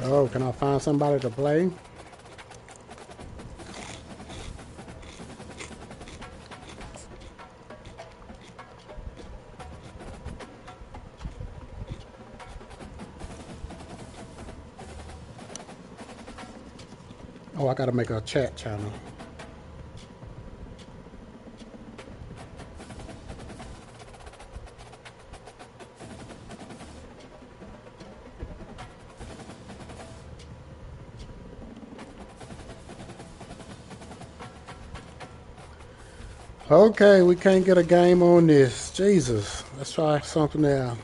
Oh, can I find somebody to play? Oh, I gotta make a chat channel. Okay, we can't get a game on this. Jesus. Let's try something else.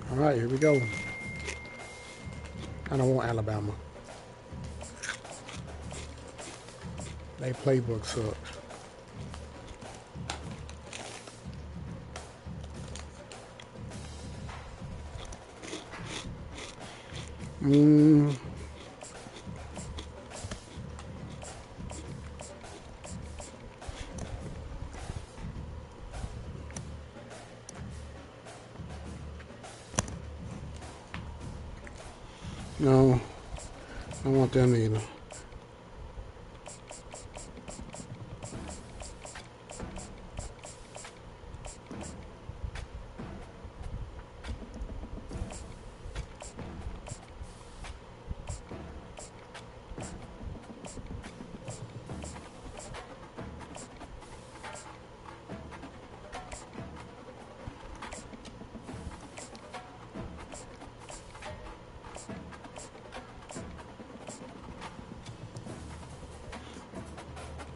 All right, here we go. I don't want Alabama. They playbook sucks. No, I don't want them either.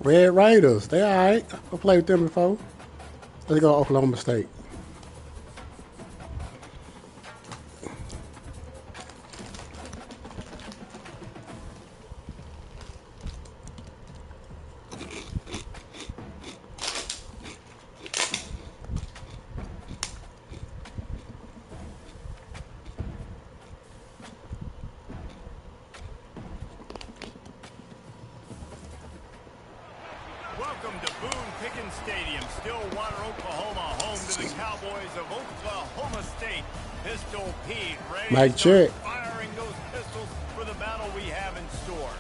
Red Raiders, they alright. I played with them before. Let's go to Oklahoma State. Welcome to Boone Pickens Stadium, Stillwater, Oklahoma, home to the Cowboys of Oklahoma State. Pistol Pete, ready Mike to start check. firing those pistols for the battle we have in store.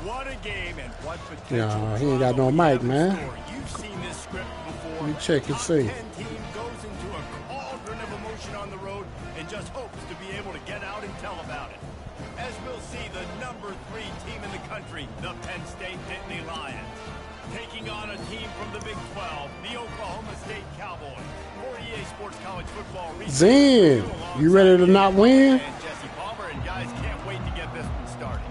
What a game and what potential. Yeah, he ain't got no mic, man. You've seen this script before. Let me check and see. Top 10 team goes into a cauldron of emotion on the road and just hopes to be able to get out and tell about it. As we'll see, the number 3 team in the country, the Penn State Nittany Lions, taking on a team from the Big 12, the Oklahoma State Cowboys. For EA Sports College Football. Zen, you ready to not win? And Jesse Palmer, and guys can't wait to get this one started.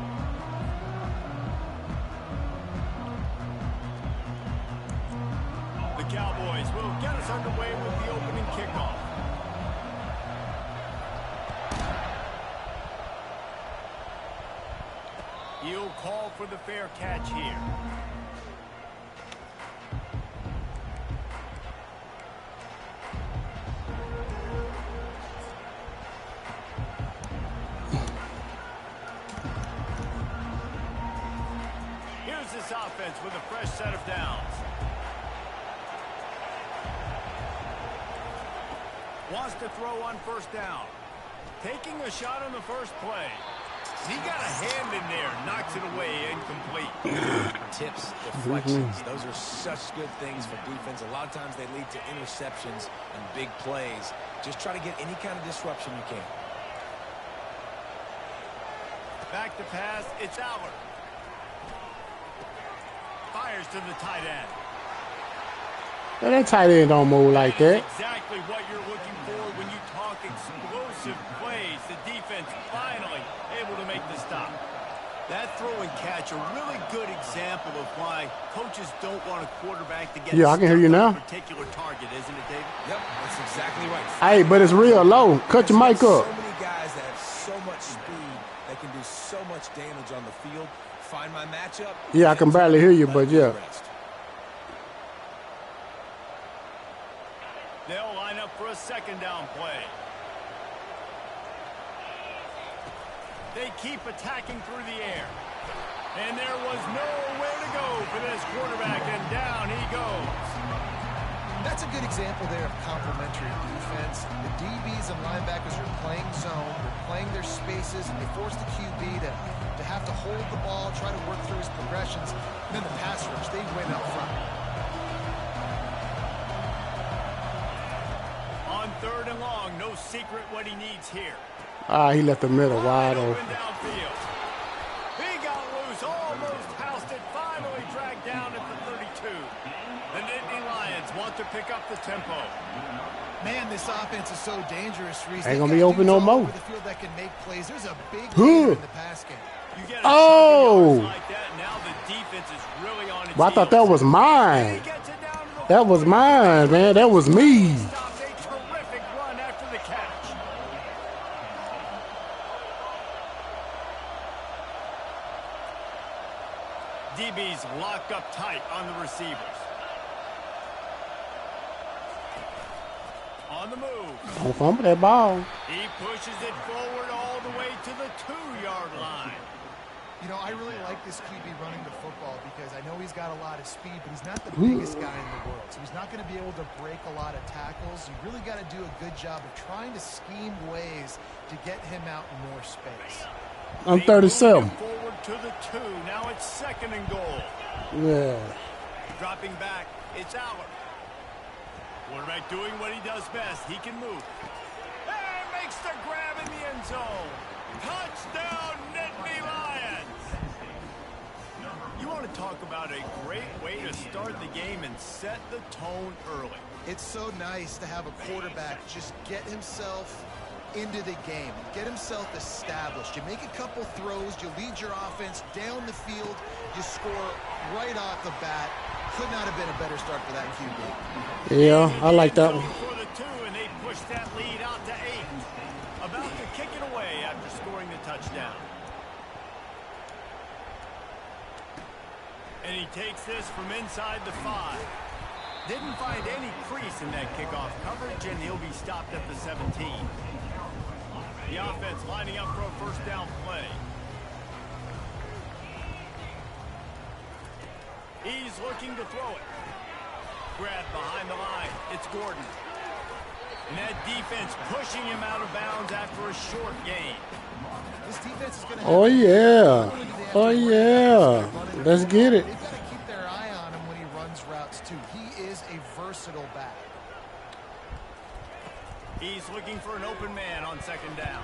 The Cowboys will get us underway with the opening kickoff. He'll call for the fair catch here. Here's this offense with a fresh set of downs. Wants to throw on first down. Taking a shot on the first play. He got a hand in there, knocks it away, incomplete. Tips, deflections, those are such good things for defense. A lot of times they lead to interceptions and big plays. Just try to get any kind of disruption you can. Back to pass, it's Aller. Fires to the tight end. Yeah, that tight end don't move like that. Exactly what you're looking for when you talk explosive plays. The defense finally able to make the stop. That throw and catch, a really good example of why coaches don't want a quarterback to get I can hear you now. a particular target, isn't it, David? Yep, that's exactly right. Hey, but it's real low. Cut your mic up. So many guys that have so much much damage on the field. Find my matchup. Yeah, I can barely hear you, but yeah. They'll line up for a second down play. They keep attacking through the air. And there was nowhere to go for this quarterback, and down he goes. That's a good example there of complementary defense. The DBs and linebackers are playing zone, they're playing their spaces, and they force the QB to have to hold the ball, try to work through his progressions. And then the pass rush, they win up front. On 3rd and long, no secret what he needs here. He left the middle wide open. Downfield. He got loose, almost housed it, finally dragged down at the 32. The Nittany Lions want to pick up the tempo. Man, this offense is so dangerous, Reese. Ain't gonna be open no more. The field that can make plays. There's a big lead in the pass game. You get Like that, now the defense is really on its But I thought that was mine. That was mine, man. That was me. Stopped a terrific run after the catch. DB's locked up tight on the receivers. On the move. Don't fumble that ball. He pushes it forward all the way to the 2-yard line. You know, I really like this QB running the football because I know he's got a lot of speed, but he's not the biggest guy in the world. So he's not going to be able to break a lot of tackles. You really got to do a good job of trying to scheme ways to get him out in more space. I'm 37. Forward to the 2. Now it's 2nd and goal. Yeah. Dropping back, it's Aller. Quarterback doing what he does best. He can move. And makes the grab in the end zone. Touchdown, Nittany Lions. You want to talk about a great way to start the game and set the tone early. It's so nice to have a quarterback just get himself into the game, get himself established. You make a couple throws, you lead your offense down the field, you score right off the bat. Could not have been a better start for that QB. Yeah, I like that one. For the 2, and they push that lead out to 8. About to kick it away after scoring the touchdown. And he takes this from inside the 5. Didn't find any crease in that kickoff coverage, and he'll be stopped at the 17. The offense lining up for a first down play. He's looking to throw it. Grab behind the line. It's Gordon. And that defense pushing him out of bounds after a short gain. This defense is going to Oh, yeah. Oh, yeah. Let's get it. They've got to keep their eye on him when he runs routes, too. He is a versatile back. He's looking for an open man on 2nd down.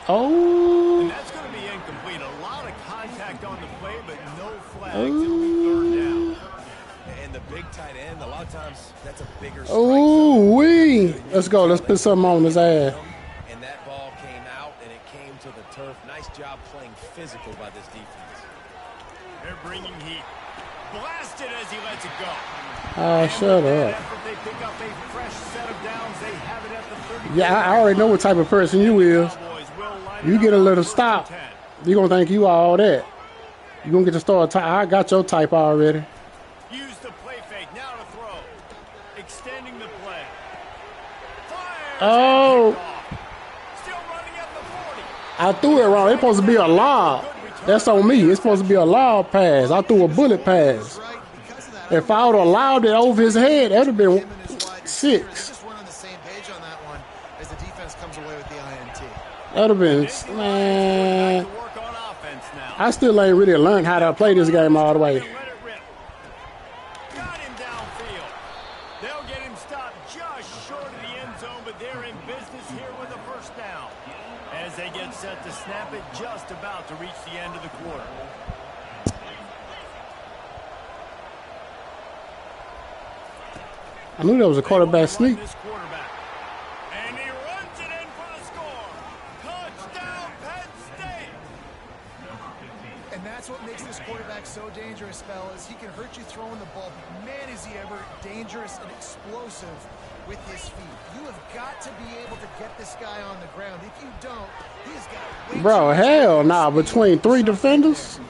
Oh. And that's going to be incomplete. A lot of contact on the play, but no flags. It'll be 3rd down. And the big tight end, a lot of times, that's a bigger strike. Oh, wee. Let's go. Let's put something on his ass. And that ball came out, and it came to the turf. Nice job playing physical by this defense. They're bringing heat. Blasted as he lets it go. Shut up. They pick up a fresh set of downs. They have it at the 30. Yeah, I already know what type of person you is. You get a little stop, you're going to think you all that. You're going to get to start. I got your type already. Use the play fake. Now to throw. Extending the play. Fires. Oh. Still running at the 40. I threw it wrong. It's supposed to be a lob. That's on me. It's supposed to be a lob pass. I threw a bullet pass. If I would have allowed it over his head, that would have been 6. Just weren't on the same page on that one as the defense comes away with the INT. That would have been, man. I still ain't really learned how to play this game all the way. Got him downfield. They'll get him stopped just short of the end zone, but they're in business here with a first down. As they get set to snap it, just about to reach the end of the quarter. I knew that was a quarterback sneak. And he runs it in for the score. Touchdown, Penn State. And that's what makes this quarterback so dangerous, fellas. He can hurt you throwing the ball, but man, is he ever dangerous and explosive with his feet. You have got to be able to get this guy on the ground. If you don't, he's got way Bro, hell nah, between 3 defenders.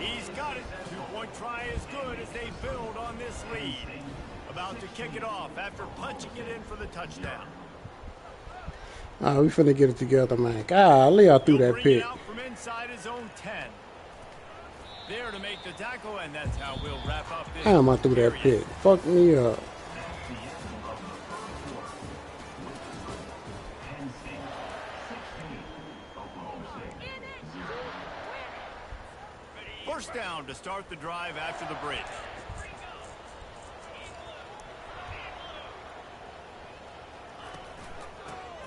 He's got it. Two-point try is good as they build on this lead. About to kick it off after punching it in for the touchdown. We finna get it together, man. Golly, I threw that Bring pick. it out from inside his own 10. There to make the tackle, and that's how we'll wrap up this. Damn, I threw that pick. Fuck me up. First down to start the drive after the break.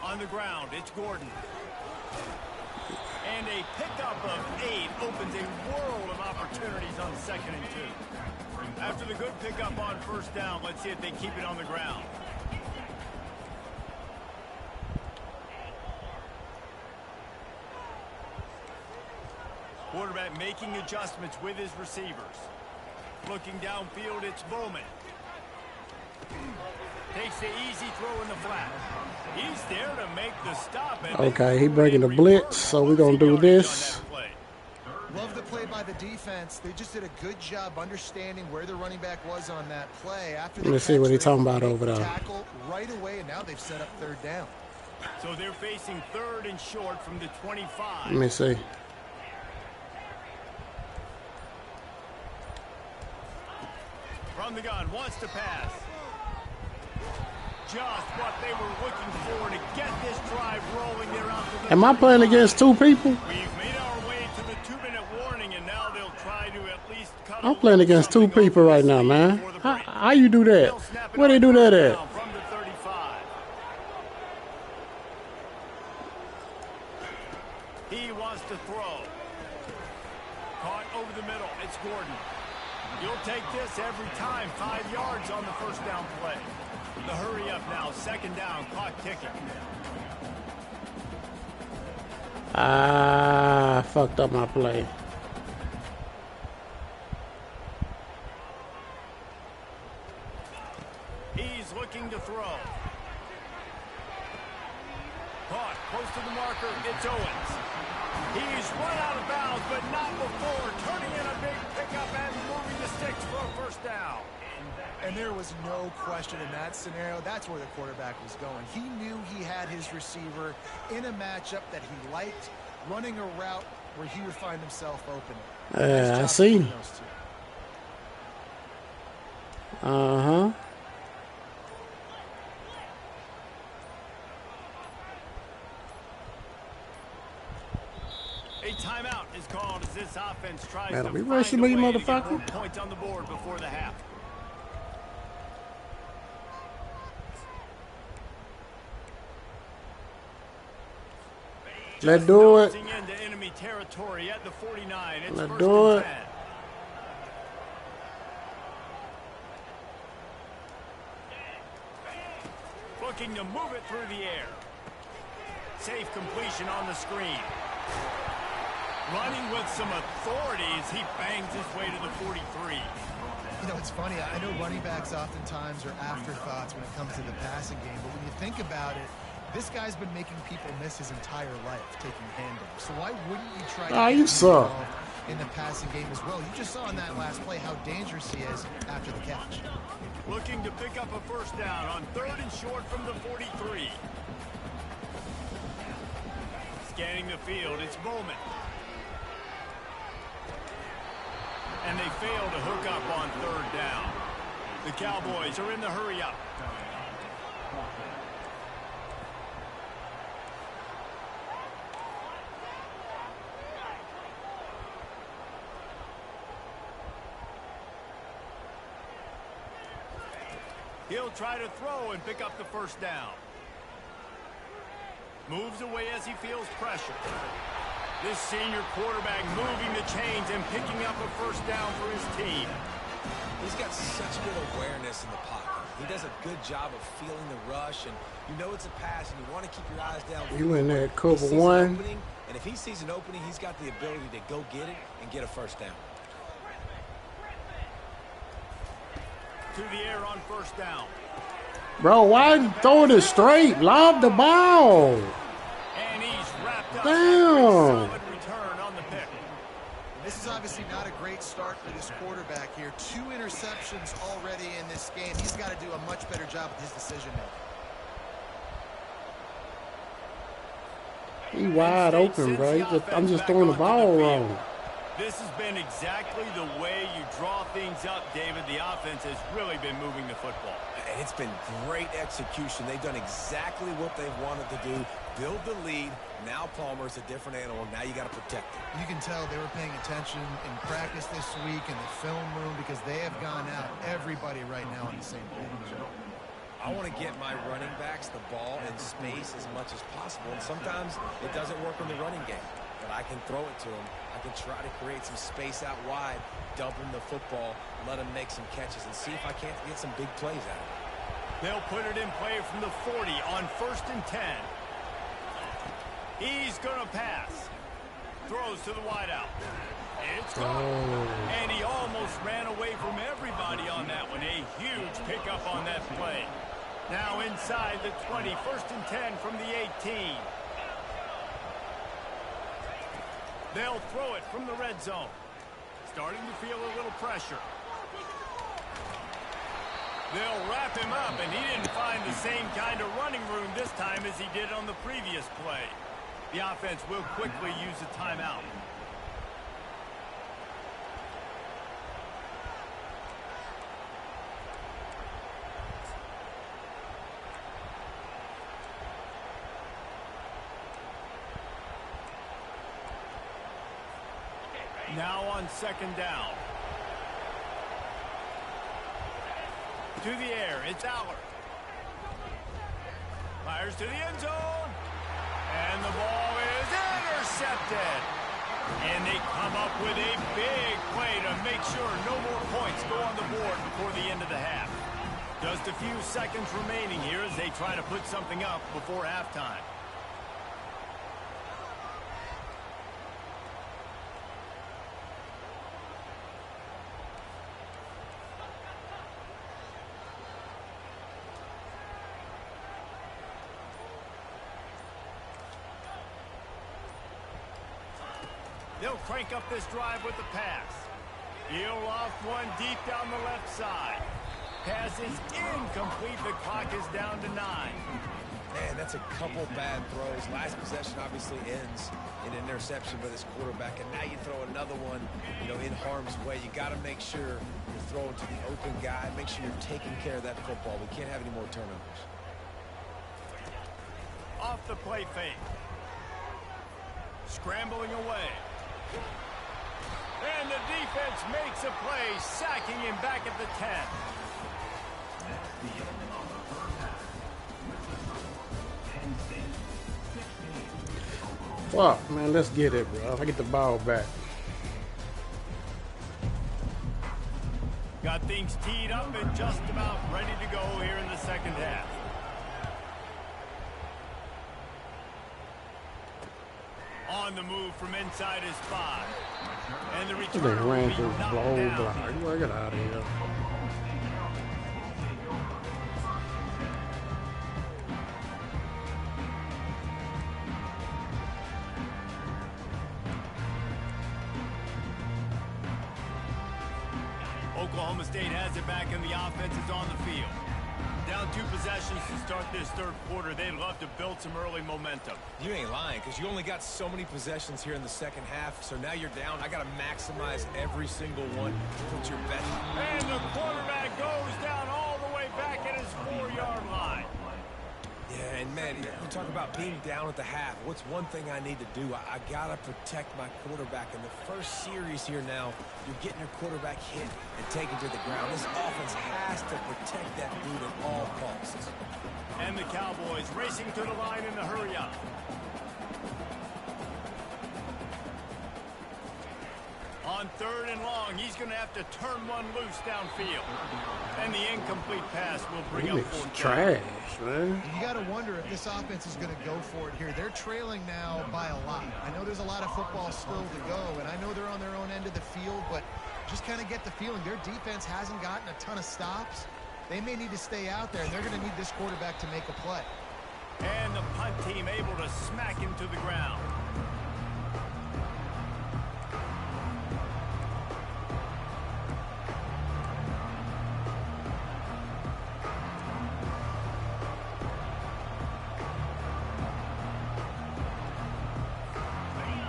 On the ground, it's Gordon. And a pickup of 8 opens a world of opportunities on 2nd and 2. After the good pickup on first down, let's see if they keep it on the ground. Quarterback making adjustments with his receivers. Looking downfield, it's Bowman. Takes the easy throw in the flat. He's there to make the stop. Okay, he breaking the blitz, so we're going to do this. Love the play by the defense. They just did a good job understanding where the running back was on that play. After Let me see what he's talking about over there. Tackle right away, and now they've set up 3rd down. So they're facing 3rd and short from the 25. Let me see. From the gun, wants to pass. Just what they were looking for to get this drive rolling. They're out to the Am I playing against 2 people? We've made our way to the 2-minute warning, and now they'll try to at least cut. I'm playing against 2 people right now, man. How you do that? Where they do that at? From the 35. He wants to throw. Caught over the middle. It's Gordon. You'll take this every time. 5 yards on the first down play. The hurry up now. 2nd down. Clock ticking. Fucked up my play. He's looking to throw. Caught close to the marker. It's Owens. He's run out of bounds, but not before turning in a big pickup and moving the sticks for a first down. And there was no question in that scenario. That's where the quarterback was going. He knew he had his receiver in a matchup that he liked, running a route where he would find himself open. I see. Uh-huh. A timeout is called as this offense tries Man, to we find rushing a me, way to get motherfucker. more points on the board before the half. Let's do it. Into enemy territory at the 49. It's Let's first do and it. 10. Looking to move it through the air. Safe completion on the screen. Running with some authority as he bangs his way to the 43. You know, it's funny. I know running backs oftentimes are afterthoughts when it comes to the passing game, but when you think about it, this guy's been making people miss his entire life taking handoffs. So why wouldn't you try to get you suck. involved in the passing game as well? You just saw in that last play how dangerous he is after the catch. Looking to pick up a first down on 3rd and short from the 43. Scanning the field, it's Bowman. And they fail to hook up on 3rd down. The Cowboys are in the hurry up. He'll try to throw and pick up the first down. Moves away as he feels pressure. This senior quarterback moving the chains and picking up a first down for his team. He's got such good awareness in the pocket. He does a good job of feeling the rush, and you know it's a pass, and you want to keep your eyes down. You in there, cover He sees an one. opening, and if he sees an opening, he's got the ability to go get it and get a first down. To the air on first down. Bro, why you throwing it straight? Lob the ball. And he's wrapped up. Damn. Solid return on the pick. This is obviously not a great start for this quarterback here. 2 interceptions already in this game. He's got to do a much better job with his decision making. He wide open, bro. I'm just throwing the ball wrong. This has been exactly the way you draw things up, David. The offense has really been moving the football. And it's been great execution. They've done exactly what they've wanted to do. Build the lead. Now Palmer's a different animal. Now you got to protect him. You can tell they were paying attention in practice this week in the film room because they have gone out everybody right now on the same page. I want to get my running backs the ball in space as much as possible. And sometimes it doesn't work in the running game. But I can throw it to them. I can try to create some space out wide, dump him the football, let him make some catches, and see if I can't get some big plays out of it. They'll put it in play from the 40 on 1st and 10. He's going to pass. Throws to the wideout. It's gone. And he almost ran away from everybody on that one. A huge pickup on that play. Now inside the 20, 1st and 10 from the 18. They'll throw it from the red zone. Starting to feel a little pressure. They'll wrap him up, and he didn't find the same kind of running room this time as he did on the previous play. The offense will quickly use a timeout. Now on 2nd down. To the air, it's Aller. Fires to the end zone. And the ball is intercepted. And they come up with a big play to make sure no more points go on the board before the end of the half. Just a few seconds remaining here as they try to put something up before halftime. They'll crank up this drive with the pass. He'll off one deep down the left side. Pass is incomplete. The clock is down to 9. Man, that's a couple bad throws. Last possession obviously ends in an interception by this quarterback, and now you throw another one, in harm's way. You got to make sure you're throwing to the open guy. Make sure you're taking care of that football. We can't have any more turnovers. Off the play fake. Scrambling away. And the defense makes a play, sacking him back at the 10. Fuck, man, let's get it, bro. I get the ball back. Got things teed up and just about ready to go here in the 2nd half. On the move from inside his 5. And the return They ran will be through the knocked whole down. block. Get out of here. Oklahoma State has it back and the offense is on the field. Down 2 possessions to start this 3rd quarter. They'd love to build some early momentum. You ain't lying, because you only got so many possessions here in the 2nd half, so now you're down. I got to maximize every single one. Put your bet. And the quarterback goes down all the way back at his 4-yard line. Yeah, and man, you talk about being down at the half. What's one thing I need to do? I got to protect my quarterback. In the first series here now, you're getting your quarterback hit and taken to the ground. This offense has to protect that dude at all costs. And the Cowboys racing to the line in the hurry-up. On 3rd and long, he's going to have to turn one loose downfield. And the incomplete pass will bring up 4th Trash, man. You got to wonder if this offense is going to go for it here. They're trailing now by a lot. I know there's a lot of football still to go, and I know they're on their own end of the field, but just kind of get the feeling their defense hasn't gotten a ton of stops. They may need to stay out there, and they're going to need this quarterback to make a play. And the punt team able to smack him to the ground.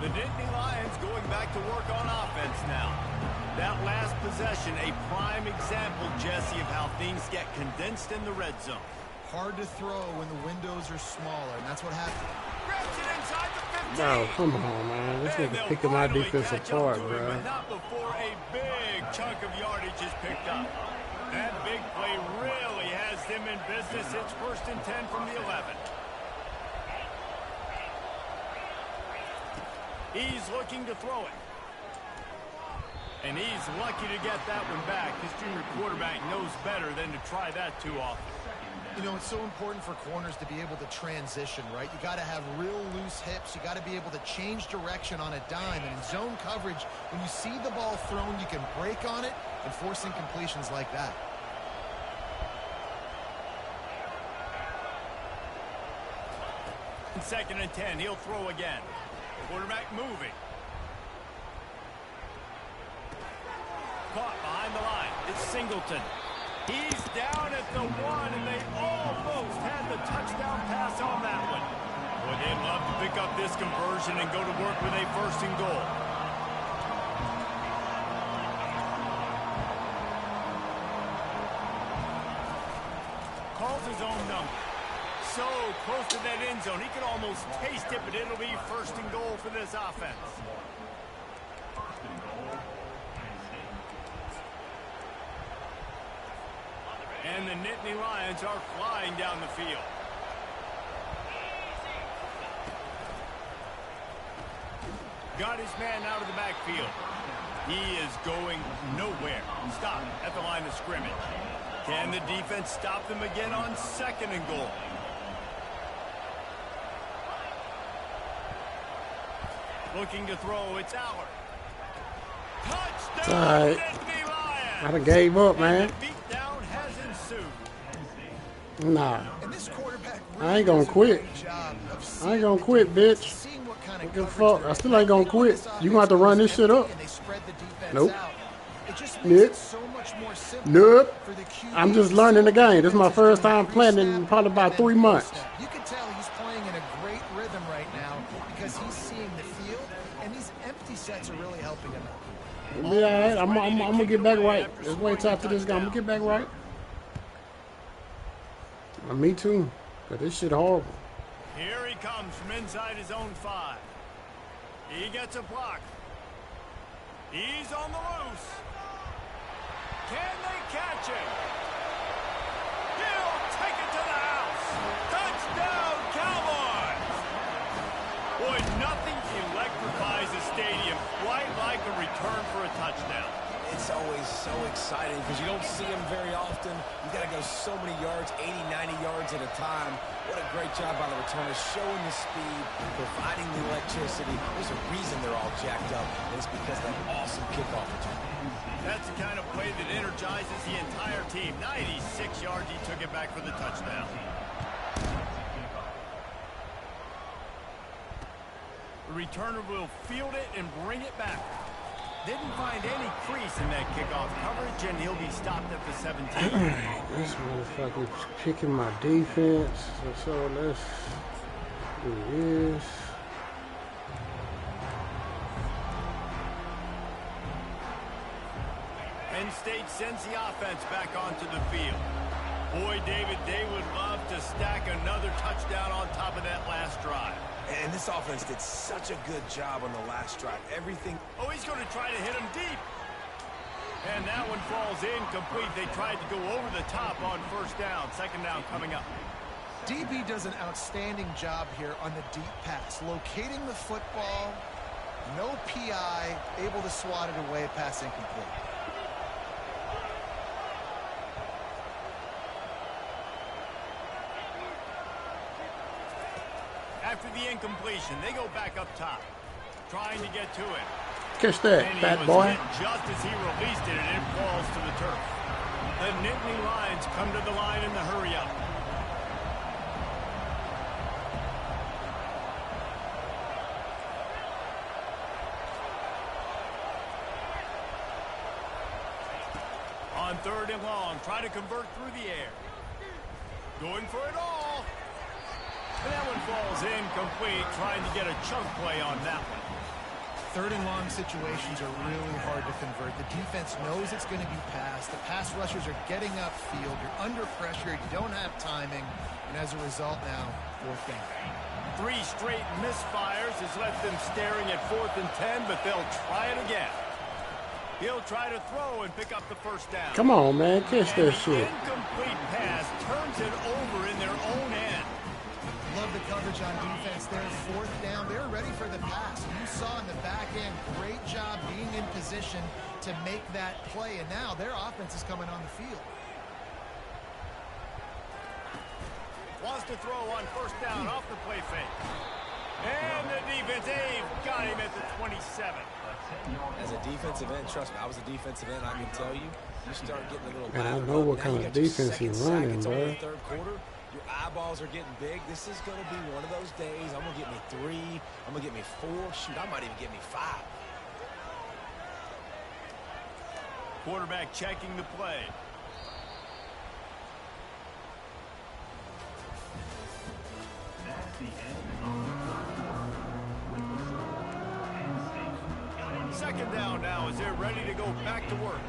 The Nittany Lions going back to work on offense now. That last possession, a prime example, Jesse, of how things get condensed in the red zone. Hard to throw when the windows are smaller, and that's what happened. Grabs it inside the 15. Bro, come on, man. This nigga picking my defense apart, bro. But not before a big chunk of yardage is picked up. That big play really has them in business. It's 1st and 10 from the 11. He's looking to throw it. And he's lucky to get that one back. His junior quarterback knows better than to try that too often. You know, it's so important for corners to be able to transition, right? You got to have real loose hips. You got to be able to change direction on a dime. And in zone coverage, when you see the ball thrown, you can break on it and force incompletions like that. In 2nd and 10, he'll throw again. Quarterback moving. Caught behind the line. It's Singleton. He's down at the 1, and they almost had the touchdown pass on that one. Boy, they'd love to pick up this conversion and go to work with a 1st and goal. Calls his own number. So close to that end zone. He could almost taste it, but it'll be 1st and goal for this offense. And the Nittany Lions are flying down the field. Got his man out of the backfield. He is going nowhere. Stop at the line of scrimmage. Can the defense stop them again on 2nd and goal? Looking to throw. It's Allard. Touchdown, all right. Nittany Lions. I done gave up, man. Nah. I ain't gonna quit. I ain't gonna quit, bitch. What the fuck? I still ain't gonna quit. You gonna have to run this shit up. Nope. Nope. Nope. I'm just learning the game. This is my first time playing in probably about 3 months. You can tell he's playing in a great rhythm right now because he's seeing the field, and these empty sets are really helping him out. It'll be all right. I'm gonna get back right. Let's wait till after this guy. I'm gonna get back right. Me too, but this shit horrible. Here he comes from inside his own 5. He gets a block. He's on the loose. Can they catch him? He'll take it to the house. Touchdown, Cowboys! Boy, nothing electrifies a stadium quite like a return for a touchdown. It's always so exciting because you don't see them very often. You got to go so many yards, 80, 90 yards at a time. What a great job by the returners, showing the speed, providing the electricity. There's a reason they're all jacked up, and it's because of that awesome kickoff return. That's the kind of play that energizes the entire team. 96 yards, he took it back for the touchdown. The returner will field it and bring it back. Didn't find any crease in that kickoff coverage, and he'll be stopped at the 17. This motherfucker's picking my defense. So let's do this. Penn State sends the offense back onto the field. Boy, David, they would love to stack another touchdown on top of that last drive. And this offense did such a good job on the last drive. Everything. Oh, he's going to try to hit him deep. And that one falls incomplete. They tried to go over the top on 1st down. 2nd down coming up. DB does an outstanding job here on the deep pass. Locating the football, no PI, able to swat it away, pass incomplete. After the incompletion, they go back up top, trying to get to it. Catch that, fat boy. Just as he released it, and it falls to the turf. The Nittany Lions come to the line in the hurry-up. On 3rd and long, try to convert through the air. Going for it all. And that one falls incomplete, trying to get a chunk play on that one. 3rd and long situations are really hard to convert. The defense knows it's going to be passed. The pass rushers are getting upfield. You're under pressure. You don't have timing. And as a result now, 4th down. 3 straight misfires has left them staring at 4th and 10, but they'll try it again. He'll try to throw and pick up the 1st down. Come on, man. Catch that shit. Incomplete pass turns it over in their own end. Love the coverage on defense there. 4th down. They're ready for the pass. You saw in the back end, great job being in position to make that play. And now their offense is coming on the field. Wants to throw on 1st down off the play fake. And the defense, they've got him at the 27. As a defensive end, trust me, I was a defensive end, I can tell you, you start getting a little... Man, I know what kind of defense he's running, it's bro. only the 3rd quarter. Your eyeballs are getting big. This is going to be one of those days. I'm going to get me 3. I'm going to get me 4. Shoot, I might even get me 5. Quarterback checking the play. That's the end of 2nd down now as they're ready to go back to work.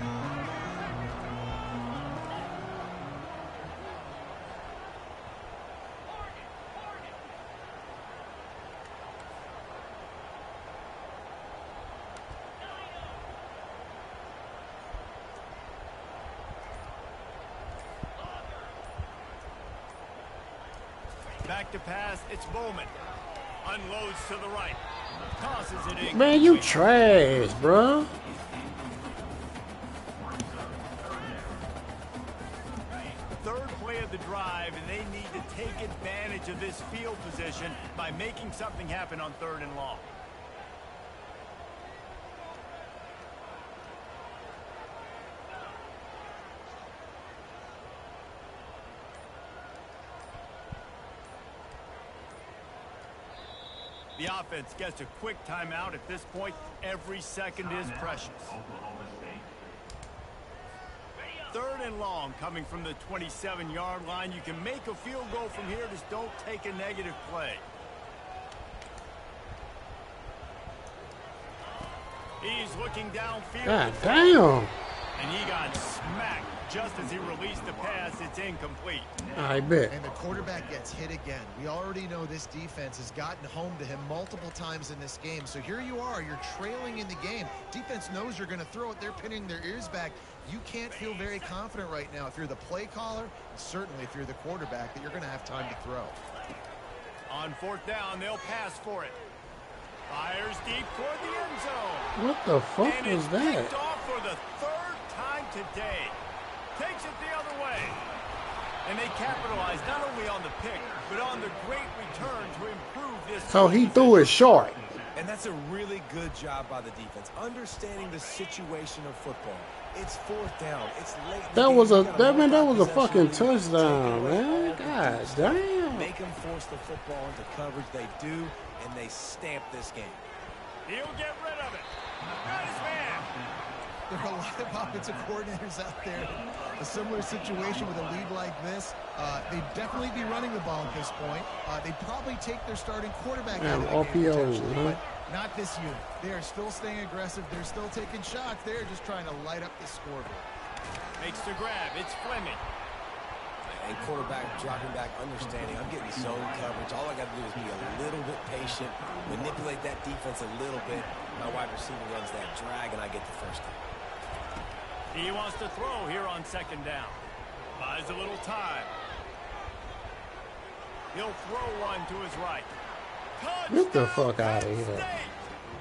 Back to pass, it's Bowman. Unloads to the right. Tosses it in. Man, you trash, bro. Third play of the drive, and they need to take advantage of this field position by making something happen on 3rd and long. The offense gets a quick timeout. At this point, every second is precious. 3rd and long coming from the 27-yard line. You can make a field goal from here. Just don't take a negative play. He's looking downfield. God damn. And he got smacked just as he released the pass. It's incomplete. I bet. And the quarterback gets hit again. We already know this defense has gotten home to him multiple times in this game. So here you are. You're trailing in the game. Defense knows you're going to throw it. They're pinning their ears back. You can't feel very confident right now if you're the play caller, and certainly if you're the quarterback, that you're going to have time to throw. On 4th down, they'll pass for it. Fires deep toward the end zone. What the fuck and was it's that? picked off for the 3rd time today. Takes it the other way. And they capitalize not only on the pick, but on the great return to improve this. So he threw it short. And that's a really good job by the defense, understanding the situation of football. It's 4th down. It's late. That was a fucking touchdown, man. God damn. Make them force the football into coverage. They do, and they stamp this game. He'll get rid of it. Got his man. There are a lot of offensive coordinators out there. A similar situation with a lead like this. They'd definitely be running the ball at this point. They'd probably take their starting quarterback out of the game potentially, but not this unit. They are still staying aggressive. They're still taking shots. They're just trying to light up the scoreboard. Makes the grab. It's Fleming. And quarterback dropping back, understanding I'm getting zone coverage. All I got to do is be a little bit patient, manipulate that defense a little bit. My wide receiver runs that drag, and I get the 1st down. He wants to throw here on 2nd down. Buys a little time. He'll throw one to his right. Get the fuck out of here.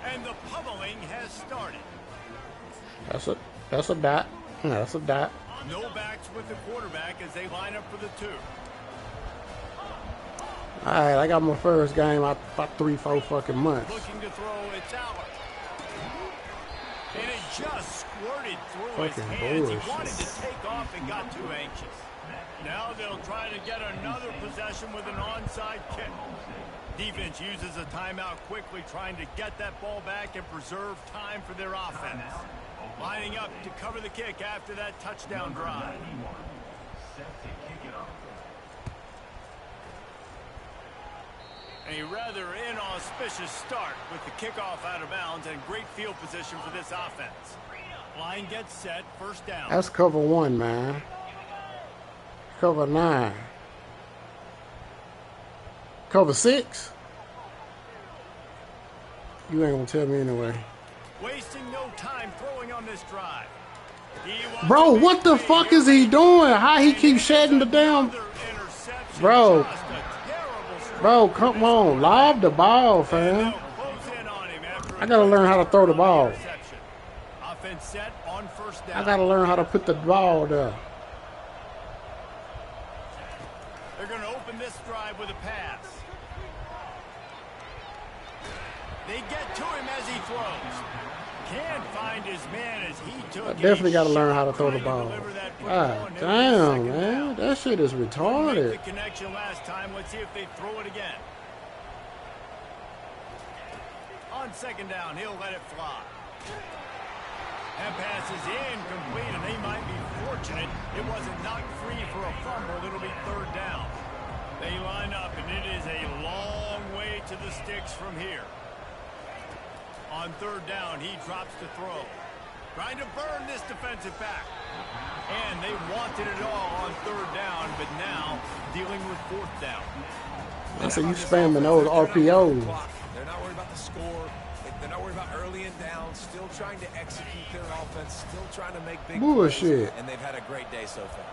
And the pummeling has started. That's a dot. That's a dot. No backs with the quarterback as they line up for the 2. All right, I got my first game about 3-4 fucking months. Looking to throw, it's Allen. And it just squirted through his Fucking hands. He bullshit. wanted to take off and got too anxious. Now they'll try to get another possession with an onside kick. Defense uses a timeout quickly, trying to get that ball back and preserve time for their offense. Lining up to cover the kick after that touchdown drive. A rather inauspicious start with the kickoff out of bounds and great field position for this offense. Line gets set, first down. That's cover 1, man. Cover 9. Cover 6? You ain't gonna tell me anyway. Wasting no time throwing on this drive. Bro, what the fuck is he doing? How he keeps shedding the damn... Bro. Bro, come on. Lob the ball, fam. I gotta learn how to throw the ball. I gotta learn how to put the ball there. They're gonna open this drive with a pass. They get to him as he throws. Can't find his man as he took. I definitely got to learn how to throw the ball. Ah, damn, man. That shit is retarded. The connection last time. Let's see if they throw it again. On second down, he'll let it fly. That pass is incomplete, and they might be fortunate it wasn't knocked free for a fumble. It'll be third down. They line up, and it is a long way to the sticks from here. On third down, he drops to throw. Trying to burn this defensive back. And they wanted it all on third down, but now dealing with fourth down. I said you spamming those RPOs. They're not worried about the score. They're not worried about early and down. Still trying to execute their offense. Still trying to make big bullshit. plays. And they've had a great day so far.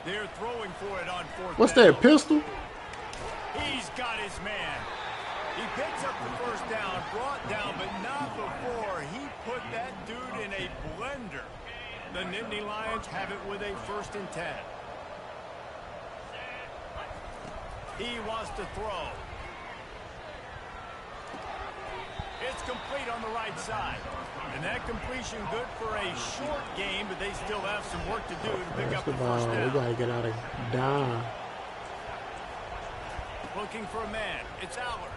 They're throwing for it on fourth What's down. that, pistol? He's got his man. He picks up the first down, brought down, but not before he put that dude in a blender. The Nittany Lions have it with a 1st and 10. He wants to throw. It's complete on the right side. And that completion good for a short game, but they still have some work to do to pick up the first down. We gotta get out of down. Looking for a man. It's Allard.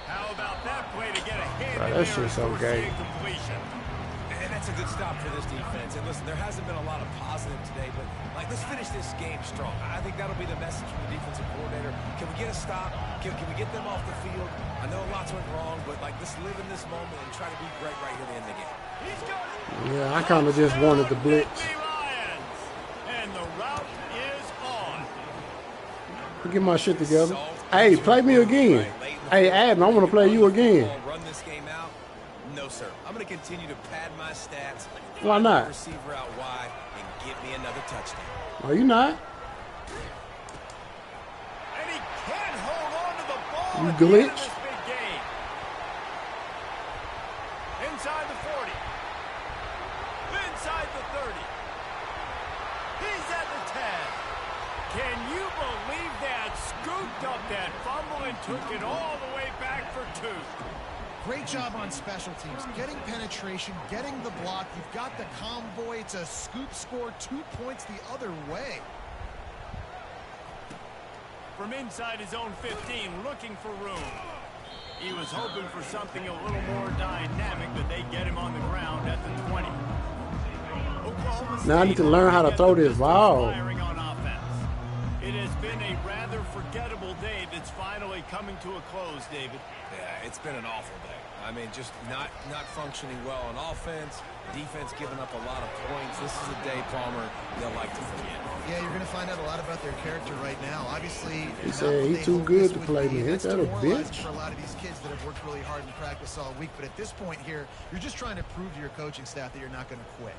How about that play to get a hand in That there shit's and okay. completion? And that's a good stop for this defense. And listen, there hasn't been a lot of positive today, but like, let's finish this game strong. I think that'll be the message from the defensive coordinator. Can we get a stop? Can we get them off the field? I know lots went wrong, but like, let's live in this moment and try to be great right here at the end of the game. He's got it. Yeah, I kind of just wanted the blitz. Lions. And the route is on. Get my shit together. Hey, play me again. Hey, Adam, I want to play you again. Run this game out? No, sir. I'm going to continue to pad my stats. Why not? Receiver out wide and get me another touchdown. Are you not? And he can't hold on to the ball. You at the end of glitch. this big game. Inside the 40. Inside the 30. He's at the 10. Can you believe that? Scooped up that fumble and took it all the way back for 2. Great job on special teams. Getting penetration, getting the block. You've got the convoy. It's a scoop score, 2 points the other way. From inside his own 15, looking for room. He was hoping for something a little more dynamic, but they get him on the ground at the 20. Now I need to learn how to throw this ball. Firing on offense. It has been a rather forgettable day that's finally coming to a close, David. Yeah, it's been an awful day. I mean, just not functioning well on offense. Defense giving up a lot of points. This is a day, Palmer, they'll like to forget. Yeah, you're going to find out a lot about their character right now. Obviously, He said he's too good to play me. Ain't that a bitch? For a lot of these kids that have worked really hard in practice all week. But at this point here, you're just trying to prove to your coaching staff that you're not going to quit.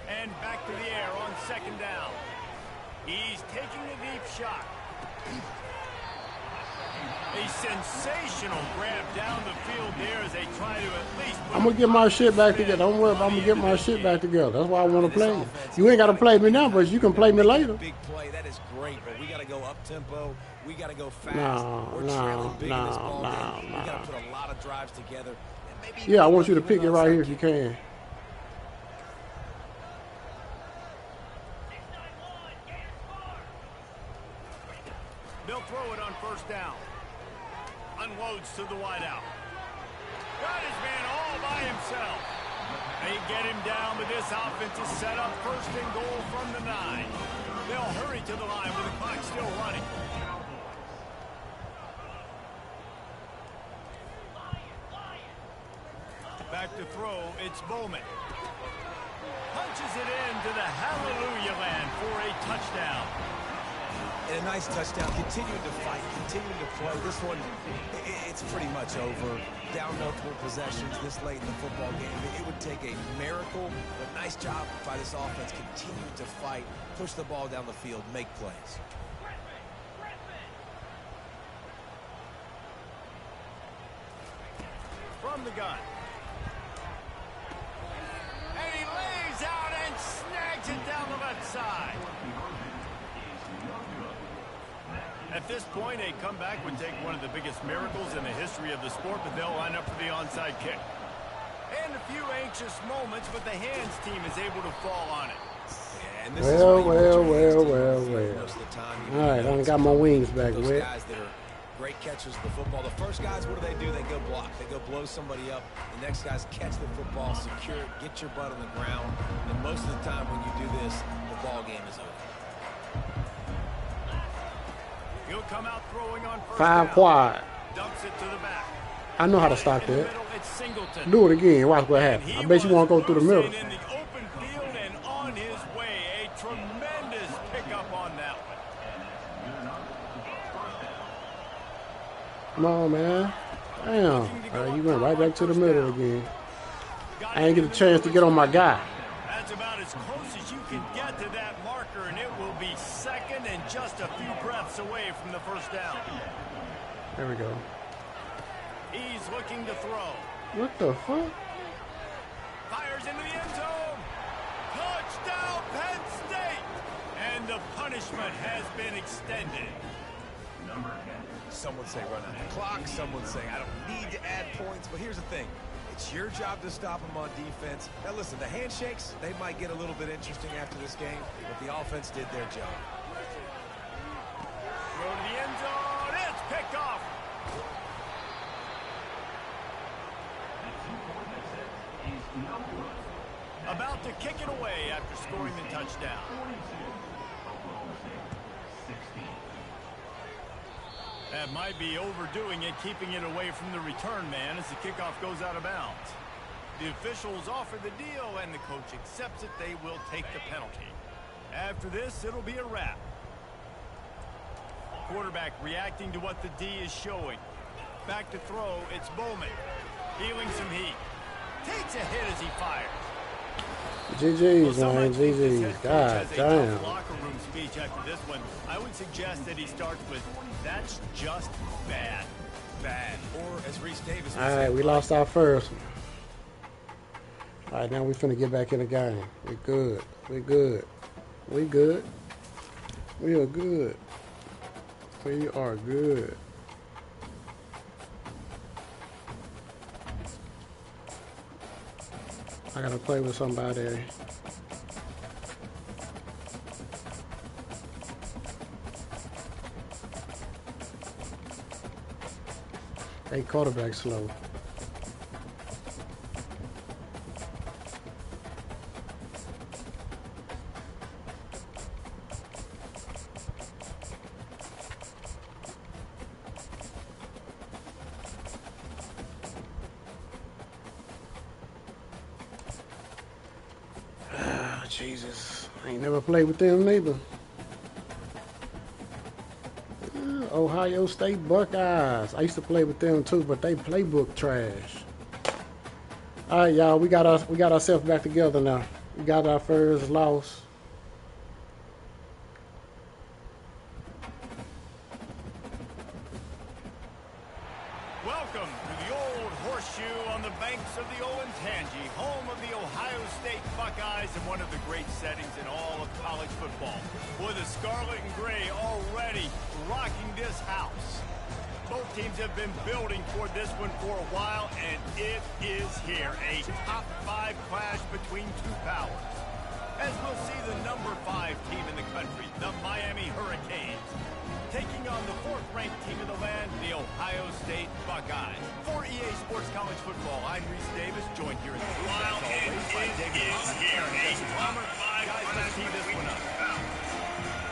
And back to the air on second down. He's taking a deep shot. A sensational grab down the field there as they try to at least... I'm going to get my shit back together. Don't worry about I'm going to get my shit back together. That's why I want to play you. You ain't got to play me now, but you can play me later. Big play, that is great, but we got to go up-tempo. We got to go fast. No. We got to put a lot of drives together. And maybe Yeah, I want you to pick it right here if you can. They'll throw it on first down. Unloads to the wideout. Got his man all by himself. They get him down, but this offense is set up first and goal from the 9. They'll hurry to the line with the clock still running. Back to throw, it's Bowman. Punches it into the hallelujah land for a touchdown. And a nice touchdown. Continuing to fight, continuing to play. This one, it's pretty much over. Down multiple possessions this late in the football game. It would take a miracle, but nice job by this offense. Continue to fight, push the ball down the field, make plays. From the gun. And he lays out and snags it down the left side. At this point, a comeback would take one of the biggest miracles in the history of the sport, but they'll line up for the onside kick. And a few anxious moments, but the hands team is able to fall on it. Yeah, and this Well. most of the time. All right, I done got my wings back, Those Whit. guys that are great catchers of the football. The first guys, what do? They go block. They go blow somebody up. The next guys catch the football, secure it, get your butt on the ground. And most of the time when you do this, the ball game is over. He'll come out throwing on first 5 down. quad. Dumps it to the back. I know how to stop In the that. middle, it's Singleton. Do it again. Watch what happens. I bet you want to go through the middle. In the open field and on his way. A tremendous pickup on that one. Come on, man. Damn. You went right back to the middle again. I ain't get a chance to get on my guy. That's about as close as you can get to that marker, and it will be second and just a few breaths away from the first down. There we go. He's looking to throw. What the fuck? Fires into the end zone. Touchdown, Penn State. And the punishment has been extended. Some would say run out the clock. Some would say I don't need to add points. But here's the thing. It's your job to stop them on defense. Now, listen, the handshakes, they might get a little bit interesting after this game, but the offense did their job. Throw to the end zone. It's picked off. About to kick it away after scoring the touchdown. That might be overdoing it, keeping it away from the return man as the kickoff goes out of bounds. The officials offer the deal, and the coach accepts it. They will take the penalty. After this, it'll be a wrap. Quarterback reacting to what the D is showing. Back to throw, it's Bowman. Feeling some heat. Takes a hit as he fires. GG's, man. GG's. God damn. Locker room speech after this one. I would suggest that he starts with, "That's just bad." Bad. Or, as Reese Davis would All say, right, we lost our first one. All right, now we finna get back in the game. We good. We good. We good. We are good. We are good. I gotta play with somebody. Hey, quarterback slow. Jesus, I ain't never played with them neither. Ohio State Buckeyes. I used to play with them too, but they playbook trash. All right, y'all, we got ourselves back together now. We got our first loss. Welcome to the old horseshoe on the banks of the Olentangy, home of the Ohio State Buckeyes and one of the great settings in all of college football. With the scarlet and gray already rocking this house. Both teams have been building toward this one for a while, and it is here. A top 5 clash between two powers. As we'll see the number 5 team in the country, the Miami Hurricanes, taking on the 4th-ranked team in the land, the Ohio State Buckeyes. For EA Sports College Football, I'm Reese Davis, joined here in the booth, as always, by David Palmer. Guys, let's tee this one up.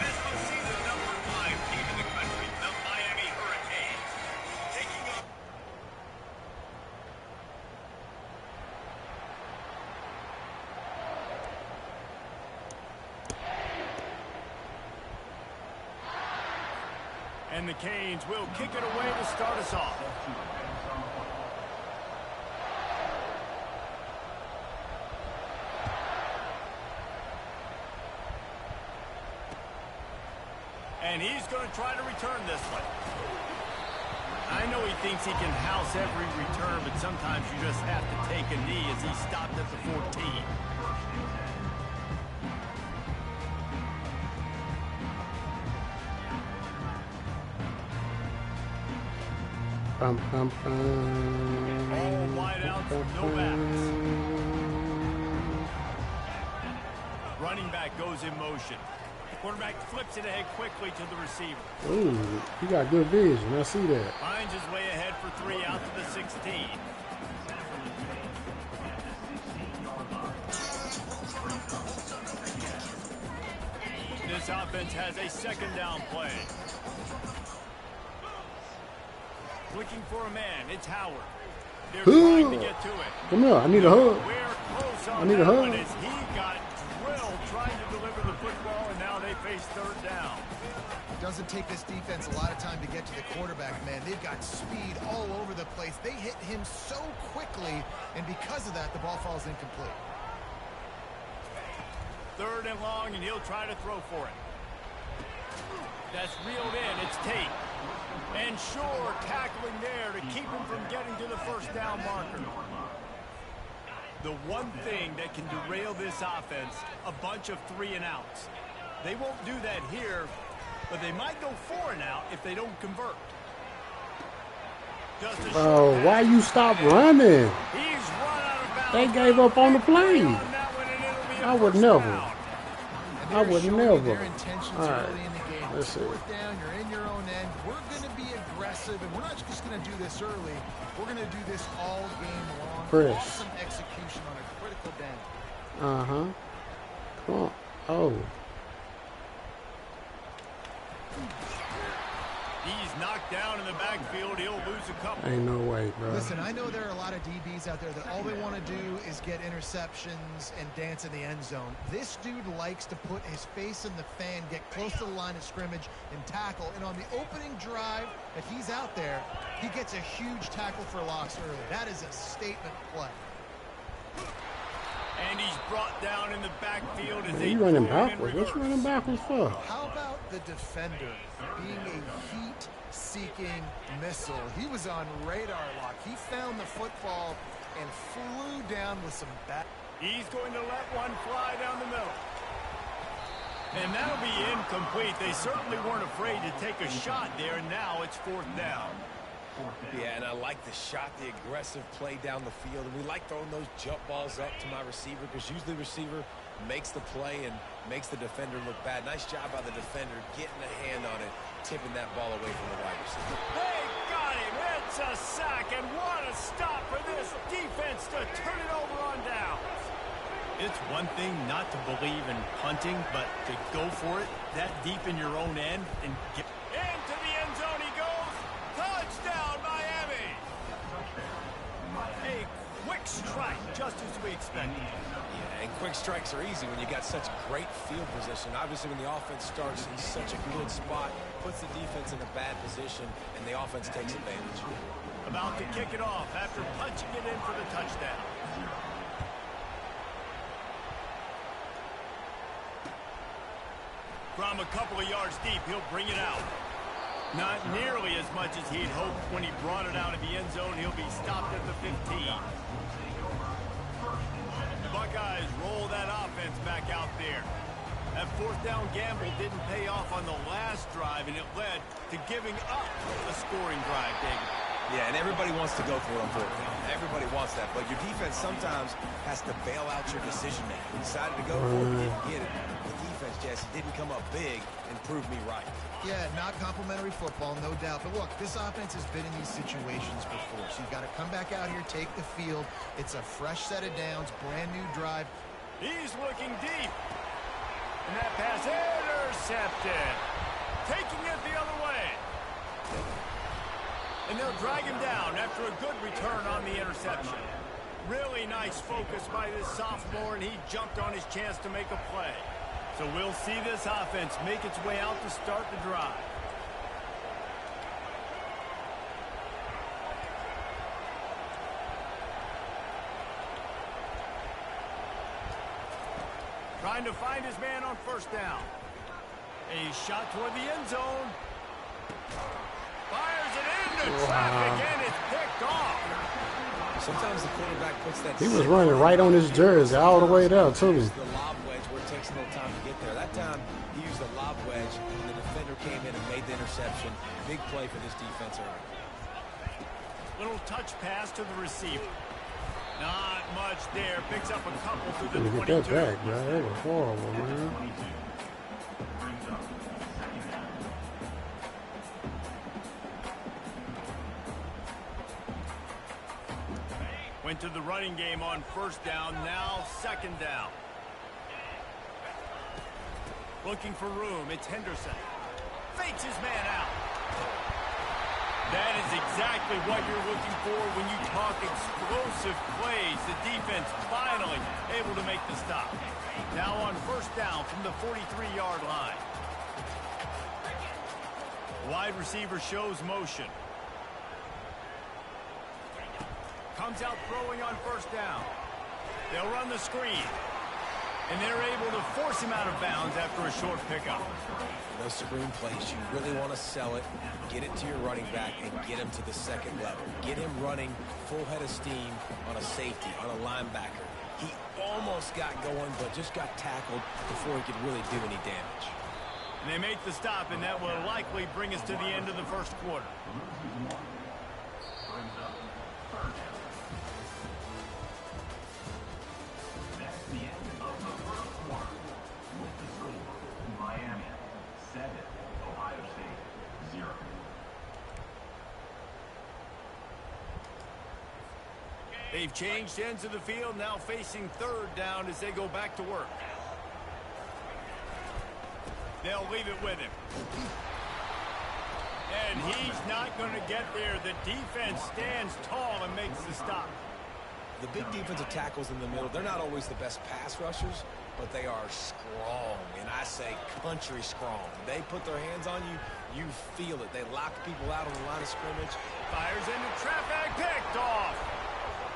As we'll see the number 5 team in the country, the Miami Hurricanes, taking on... And the Canes will kick it away to start us off. And he's going to try to return this one. I know he thinks he can house every return, but sometimes you just have to take a knee as he stopped at the 14. All wideouts, no backs. Running back goes in motion. Quarterback flips it ahead quickly to the receiver. Ooh, he got good vision. I see that. Finds his way ahead for 3 out to the 16. This offense has a 2nd down play. Looking for a man. It's Howard. They're trying to get to it. Come here. I need a hug. I need a hug. He got drilled trying to deliver the football, and now they face 3rd down. It doesn't take this defense a lot of time to get to the quarterback, man. They've got speed all over the place. They hit him so quickly, and because of that, the ball falls incomplete. 3rd and long, and he'll try to throw for it. That's reeled in. It's Tate. And Shore tackling there to keep him from getting to the 1st down marker. The one thing that can derail this offense, a bunch of 3-and-outs. They won't do that here, but they might go 4-and-out if they don't convert. Bro, why you stop running? He's run out of bounds. They gave up on the play. On that one, and it'll be a I would first never. down. I would never. Their intentions All right. early in the game. Let's see. 4th down, you're in your own end. We're going to be aggressive, and we're not just going to do this early. We're going to do this all game long. Press. Awesome execution on a critical down. Uh-huh. Come on. Oh. He's knocked down in the backfield. He'll lose a couple. Ain't no way, bro. Listen, I know there are a lot of DBs out there that all they want to do is get interceptions and dance in the end zone. This dude likes to put his face in the fan, get close to the line of scrimmage, and tackle. And on the opening drive that he's out there, he gets a huge tackle for loss early. That is a statement play. And he's brought down in the backfield as You running backwards? What you running backwards for? How about the defender being a heat-seeking missile? He was on radar lock. He found the football and flew down with some back. He's going to let one fly down the middle. And that'll be incomplete. They certainly weren't afraid to take a shot there, and now it's 4th down. Yeah, and I like the shot, the aggressive play down the field. And we like throwing those jump balls up to my receiver because usually the receiver makes the play and makes the defender look bad. Nice job by the defender getting a hand on it, tipping that ball away from the wide receiver. They got him. It's a sack, and what a stop for this defense to turn it over on down. It's one thing not to believe in punting, but to go for it that deep in your own end and get into the end zone he goes. Touchdown, Miami! A quick strike, just as we expected. Yeah, and quick strikes are easy when you got such great field position. Obviously, when the offense starts in such a good spot, puts the defense in a bad position, and the offense takes advantage. About to kick it off after punching it in for the touchdown. From a couple of yards deep, he'll bring it out. Not nearly as much as he'd hoped when he brought it out of the end zone. He'll be stopped at the 15. The Buckeyes roll that offense back out there. That fourth down gamble didn't pay off on the last drive, and it led to giving up a scoring drive, David. Yeah, and everybody wants to go for it on fourth down. Everybody wants that, but your defense sometimes has to bail out your decision-making. You decided to go for it, didn't get it. The defense, Jesse, didn't come up big and prove me right. Yeah, not complimentary football, no doubt. But look, this offense has been in these situations before. So you've got to come back out here, take the field. It's a fresh set of downs, brand new drive. He's looking deep. And that pass intercepted. Taking it the other way. And they'll drag him down after a good return on the interception. Really nice focus by this sophomore, and he jumped on his chance to make a play. So we'll see this offense make its way out to start the drive. Trying to find his man on first down. A shot toward the end zone. Fires it into traffic, and it's picked off. Sometimes the quarterback puts that... He was running right on his jersey all the way there, too. The lob wedge where it takes a little time to get there. That time, he used the lob wedge, and the defender came in and made the interception. Big play for this defense early. Little touch pass to the receiver. Not much there. Picks up a couple through the 22. Get that back, man. That was horrible, man. Went to the running game on first down, now second down. Looking for room, it's Henderson. Fakes his man out. That is exactly what you're looking for when you talk explosive plays. The defense finally able to make the stop. Now on first down from the 43-yard line. Wide receiver shows motion. Comes out throwing on first down. They'll run the screen. And they're able to force him out of bounds after a short pickup. Those screen plays, you really want to sell it, get it to your running back, and get him to the second level. Get him running full head of steam on a safety, on a linebacker. He almost got going, but just got tackled before he could really do any damage. And they make the stop, and that will likely bring us to the end of the first quarter. They've changed ends of the field, now facing third down as they go back to work. They'll leave it with him. And he's not going to get there. The defense stands tall and makes the stop. The big defensive tackles in the middle, they're not always the best pass rushers, but they are strong, and I say country strong. They put their hands on you, you feel it. They lock people out on the line of scrimmage. Fires into traffic, picked off.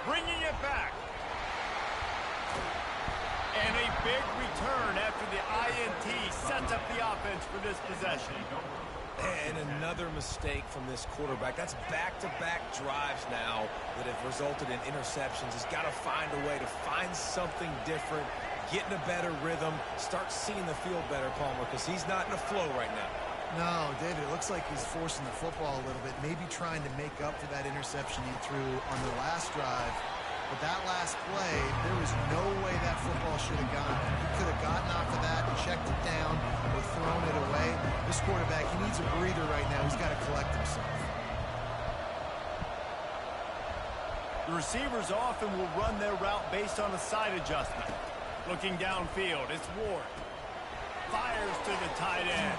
Bringing it back. And a big return after the INT sets up the offense for this possession. And another mistake from this quarterback. That's back-to-back drives now that have resulted in interceptions. He's got to find a way to find something different, get in a better rhythm, start seeing the field better, Palmer, because he's not in a flow right now. No, David, it looks like he's forcing the football a little bit, maybe trying to make up for that interception he threw on the last drive. But that last play, there was no way that football should have gone. He could have gotten off of that, checked it down, or thrown it away. This quarterback, he needs a breather right now. He's got to collect himself. The receivers often will run their route based on a side adjustment. Looking downfield, it's Ward. Fires to the tight end.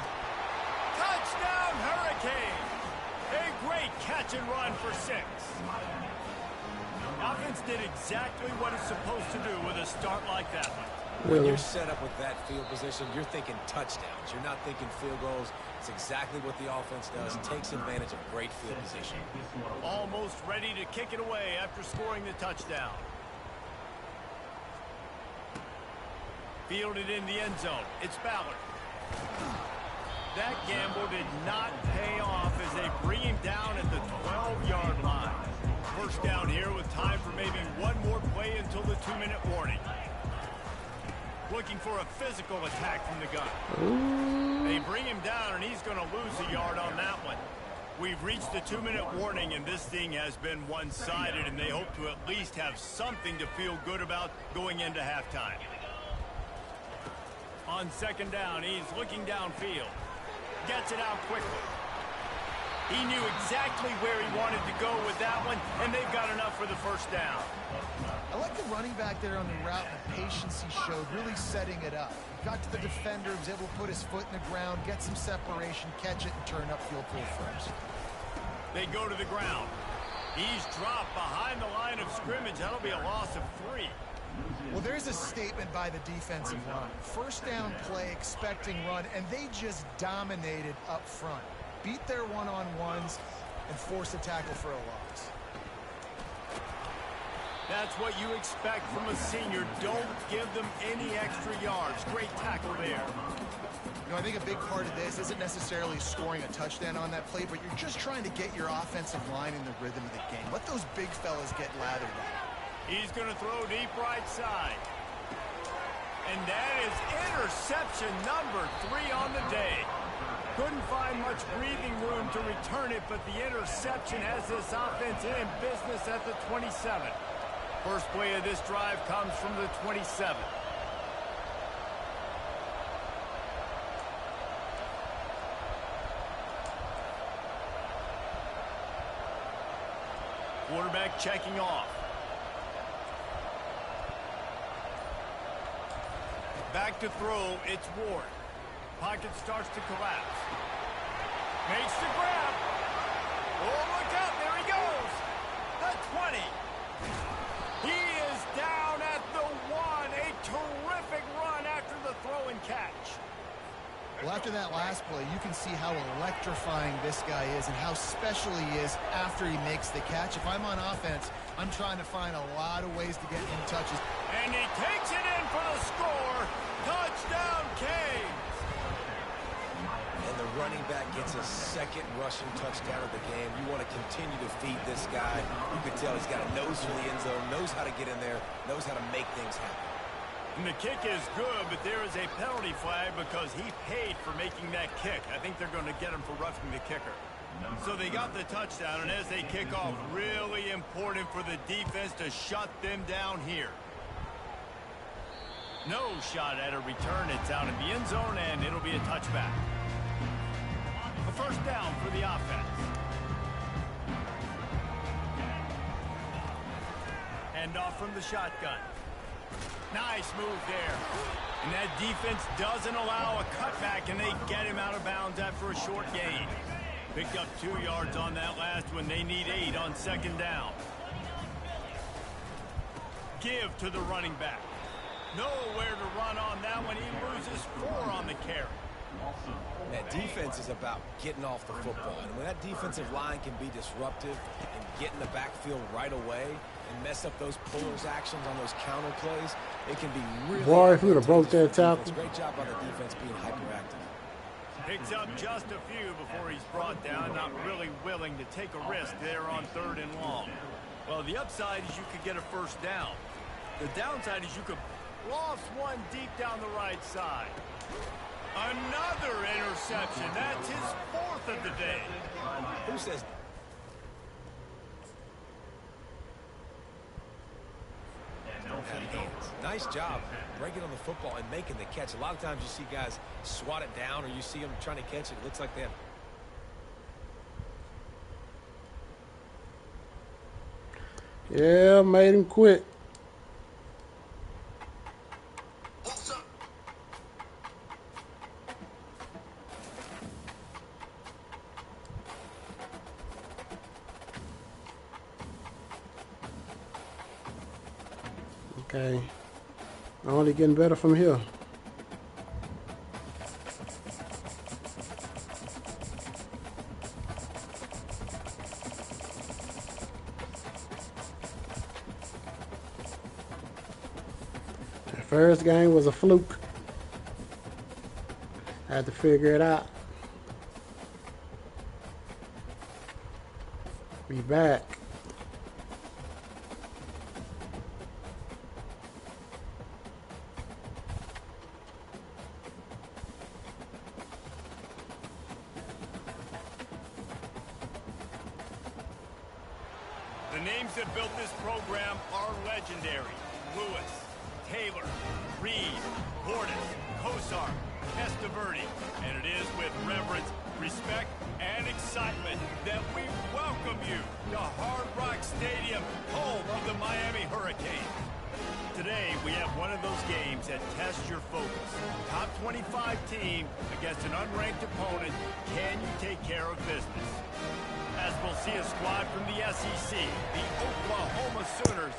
Touchdown, Hurricane! A great catch and run for 6. Offense did exactly what it's supposed to do with a start like that one. When you're set up with that field position, you're thinking touchdowns. You're not thinking field goals. It's exactly what the offense does. Takes advantage of great field position. Almost ready to kick it away after scoring the touchdown. Fielded in the end zone. It's Ballard. That gamble did not pay off as they bring him down at the 12-yard line. First down here with time for maybe one more play until the 2-minute warning. Looking for a physical attack from the gun. They bring him down, and he's going to lose a yard on that one. We've reached the 2-minute warning, and this thing has been one-sided, and they hope to at least have something to feel good about going into halftime. On second down, he's looking downfield. Gets it out quickly. He knew exactly where he wanted to go with that one, and they've got enough for the first down. I like the running back there on the route and the patience he showed, really setting it up. Got to the defender, was able to put his foot in the ground, get some separation, catch it, and turn upfield full first. They go to the ground. He's dropped behind the line of scrimmage. That'll be a loss of 3. Well, there's a statement by the defensive line. First down play, expecting run, and they just dominated up front. Beat their one-on-ones and force a tackle for a loss. That's what you expect from a senior. Don't give them any extra yards. Great tackle there. You know, I think a big part of this isn't necessarily scoring a touchdown on that play, but you're just trying to get your offensive line in the rhythm of the game. Let those big fellas get lathered up. He's going to throw deep right side. And that is interception number 3 on the day. Couldn't find much breathing room to return it, but the interception has this offense in business at the 27. First play of this drive comes from the 27. Quarterback checking off. Back to throw, it's Ward. Pocket starts to collapse. Makes the grab. Oh, look out, there he goes. The 20. He is down at the 1. A terrific run after the throw and catch. Well, after that last play, you can see how electrifying this guy is and how special he is after he makes the catch. If I'm on offense, I'm trying to find a lot of ways to get in touches. And he takes it in for the score. Touchdown, Canes. And the running back gets his second rushing touchdown of the game. You want to continue to feed this guy. You can tell he's got a nose for the end zone, knows how to get in there, knows how to make things happen. And the kick is good, but there is a penalty flag because he paid for making that kick. I think they're going to get him for roughing the kicker. So they got the touchdown, and as they kick off, really important for the defense to shut them down here. No shot at a return. It's out in the end zone, and it'll be a touchback. A first down for the offense. Hand off from the shotgun. Nice move there. And that defense doesn't allow a cutback, and they get him out of bounds after a short gain. Picked up 2 yards on that last one. They need 8 on second down. Give to the running back. Nowhere to run on that one. He loses 4 on the carry. That defense is about getting off the football. And when that defensive line can be disruptive and get in the backfield right away and mess up those pullers actions on those counter plays, it can be really... Boy, if we would have broke that tackle. It's a great job by the defense being hyperactive. Picks up just a few before he's brought down. Not really willing to take a risk there on 3rd and long. Well, the upside is you could get a first down. The downside is you could lost one deep down the right side. Another interception. That's his 4th of the day. Who says... Nice job breaking on the football and making the catch. A lot of times you see guys swat it down or you see them trying to catch it. It looks like they have... Yeah, made him quit. Okay, only getting better from here. The first game was a fluke. I had to figure it out. We back. The names that built this program are legendary. Lewis, Taylor, Reed, Portis, Kosar, Testaverde. And it is with reverence, respect, and excitement that we welcome you to Hard Rock Stadium, home of the Miami Hurricanes. Today, we have one of those games that tests your focus. Top 25 team against an unranked opponent. Can you take care of business? As we'll see a squad from the SEC, the Oklahoma Sooners,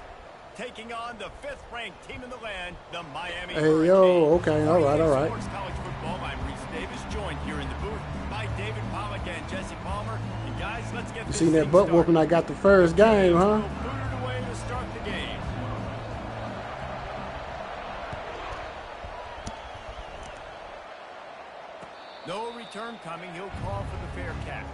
taking on the 5th-ranked team in the land, the Miami Hurricanes. Yo, okay, all right. Sports College Football, I'm Reese Davis, joined here in the booth by David Pollack and Jesse Palmer. And guys, let's get this Seen that thing butt started. whooping I got the first game, huh? Booted away to start the game. No return coming. He'll call for the fair catch.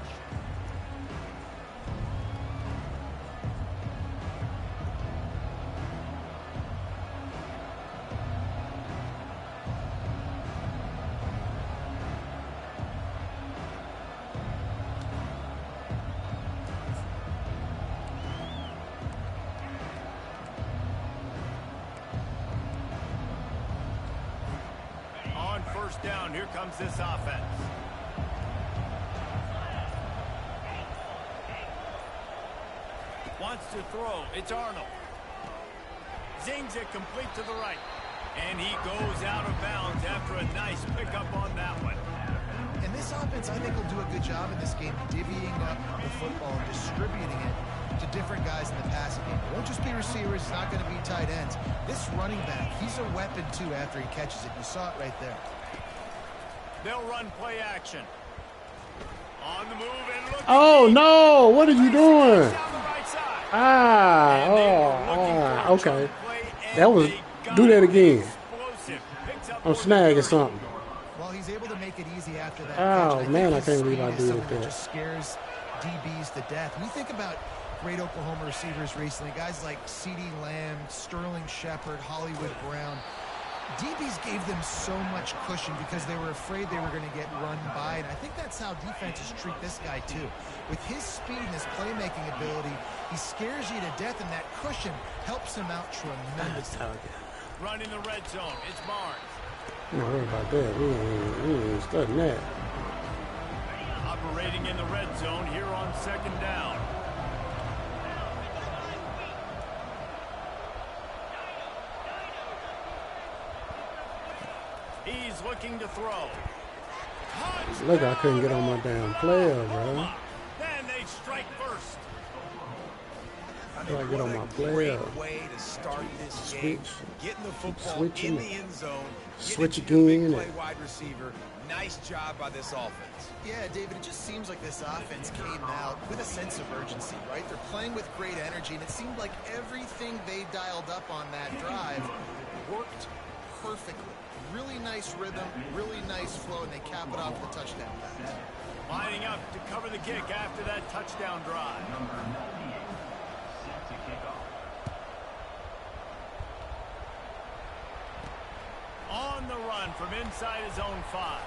On first down, here comes this offense. Wants to throw. It's Arnold. Zings it complete to the right. And he goes out of bounds after a nice pickup on that one. And this offense, I think, will do a good job in this game divvying up the football and distributing it to different guys in the passing game. It won't just be receivers. It's not going to be tight ends. This running back, he's a weapon, too, after he catches it. You saw it right there. They'll run play action. On the move and look. Oh, no. What are you doing? Down the right side. Okay. That was, do that again. Explosive. Picks up I'm snagging something. Well, he's able to make it easy after that. Oh, catch. man, I think can't his believe I speed do is it something there. just scares DBs to death. When you think about great Oklahoma receivers recently, guys like CeeDee Lamb, Sterling Shepard, Hollywood Brown, DBs gave them so much cushion because they were afraid they were going to get run by, and I think that's how defenses treat this guy too. With his speed and his playmaking ability, he scares you to death, and that cushion helps him out tremendously. running the red zone. It's Barnes. I'm not worried about that. We ain't studying that. Operating in the red zone here on second down. He's looking to throw. Look, I couldn't get on my damn player, bro. Then they strike first. I gotta get on my player. Great way to start this game. Getting the football switching. in the end zone. Switch getting it to a again. big play wide receiver. Nice job by this offense. Yeah, David, it just seems like this offense came out with a sense of urgency, right? They're playing with great energy, and it seemed like everything they dialed up on that drive worked perfectly. Really nice rhythm, really nice flow, and they cap it off with a touchdown pass. Lining up to cover the kick after that touchdown drive. Number 98, set to kick off. On the run from inside his own 5.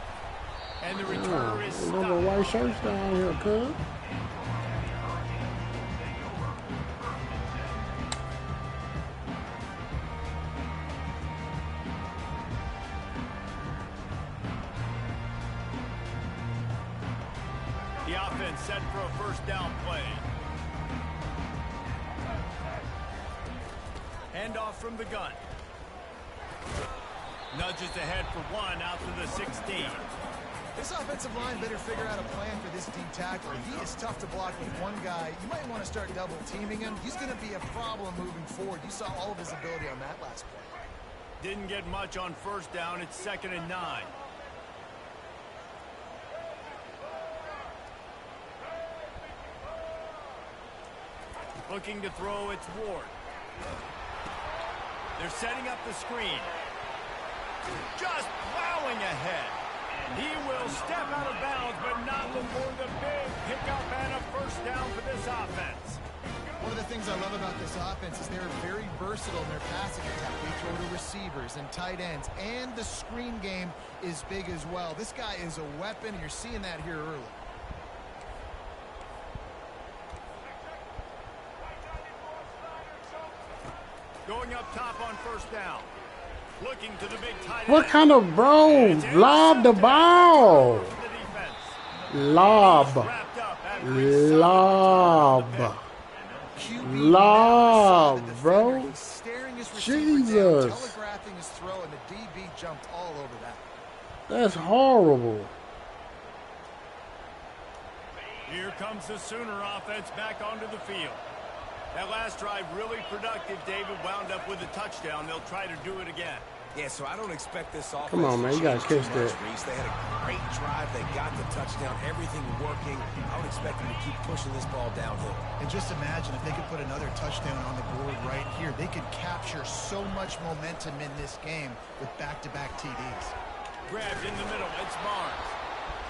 And the returner is Little stopped. white shirts down here, cuz. The offense set for a first down play. Handoff from the gun. Nudges ahead for 1 out to the 16. This offensive line better figure out a plan for this deep tackler. He is tough to block with one guy. You might want to start double teaming him. He's going to be a problem moving forward. You saw all of his ability on that last play. Didn't get much on first down. It's 2nd and 9. Looking to throw, it's Ward. They're setting up the screen. Just plowing ahead. He will step out of bounds, but not before the big pickup and a first down for this offense. offense is they're very versatile in their passing attack. They throw to receivers and tight ends, and the screen game is big as well. This guy is a weapon, and you're seeing that here early. Going up top on first down. Looking to the big tight end. What kind of bro? Lob the ball. Lob. Lob. Lob, bro. Jesus. Telegraphing his throw, and the DB jumped all over that. That's horrible. Here comes the Sooner offense back onto the field. That last drive really productive. David wound up with a touchdown. They'll try to do it again. Yeah, so I don't expect this offense. Come on, man. You got to catch that. They had a great drive. They got the touchdown. Everything working. I would expect them to keep pushing this ball downhill. And just imagine if they could put another touchdown on the board right here. They could capture so much momentum in this game with back-to-back TDs. Grabbed in the middle. It's Barnes.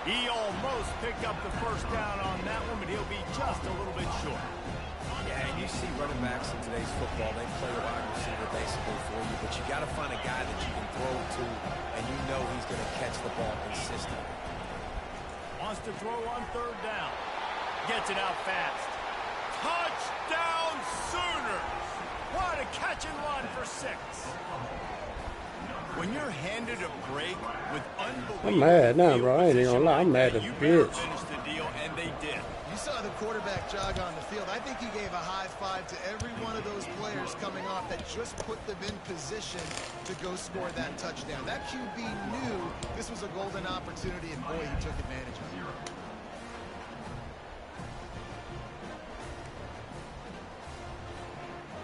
He almost picked up the first down on that one, but he'll be just a little bit short. Yeah, and you see running backs in today's football, they play a wide receiver basically for you, but you got to find a guy that you can throw to, and you know he's going to catch the ball consistently. Wants to throw on third down. Gets it out fast. Touchdown Sooners! What a catch and run for 6. When you're handed a break with unbelievable... I'm mad now, bro. I ain't even gonna lie. I'm mad as a bitch. Finish the deal, and they did. You saw the quarterback jog on the field. I think he gave a high five to every one of those players coming off that just put them in position to go score that touchdown. That QB knew this was a golden opportunity, and boy, he took advantage of it.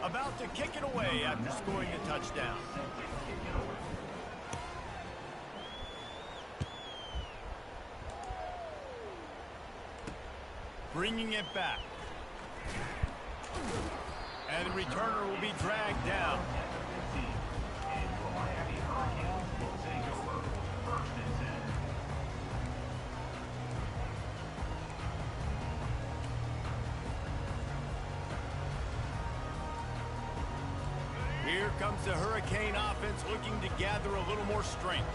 About to kick it away after scoring a touchdown. Bringing it back. And the returner will be dragged down. Here comes the Hurricane offense looking to gather a little more strength.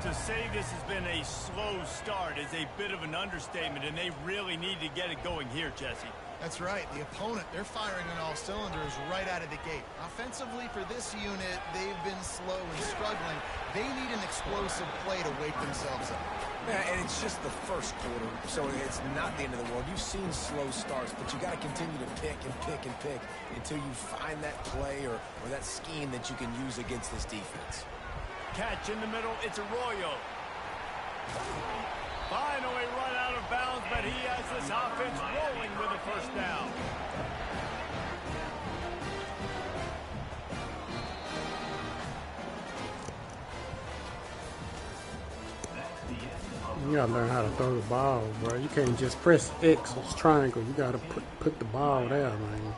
To say this has been a slow start is a bit of an understatement, and they really need to get it going here, Jesse. That's right. The opponent, they're firing on all cylinders right out of the gate. Offensively for this unit, they've been slow and struggling. They need an explosive play to wake themselves up. Yeah, and it's just the first quarter, so it's not the end of the world. You've seen slow starts, but you got to continue to pick and pick and pick until you find that play or that scheme that you can use against this defense. Catch in the middle, it's Arroyo. Finally run out of bounds, but he has this offense rolling with a first down. You gotta learn how to throw the ball, bro. You can't just press X or triangle. You gotta put the ball there, man.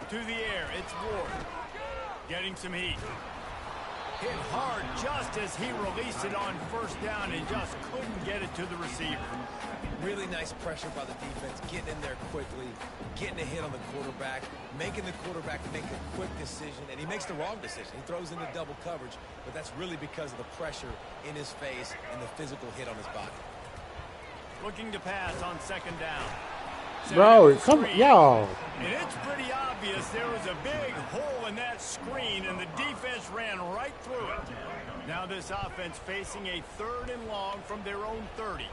To the air, it's Ward. Getting some heat. Hit hard just as he released it on first down and just couldn't get it to the receiver. Really nice pressure by the defense, getting in there quickly, getting a hit on the quarterback, making the quarterback make a quick decision, and he makes the wrong decision. He throws into double coverage, but that's really because of the pressure in his face and the physical hit on his body. Looking to pass on second down. Bro, come on, y'all. And it's pretty obvious there was a big hole in that screen, and the defense ran right through it. Now this offense facing a 3rd and long from their own 30.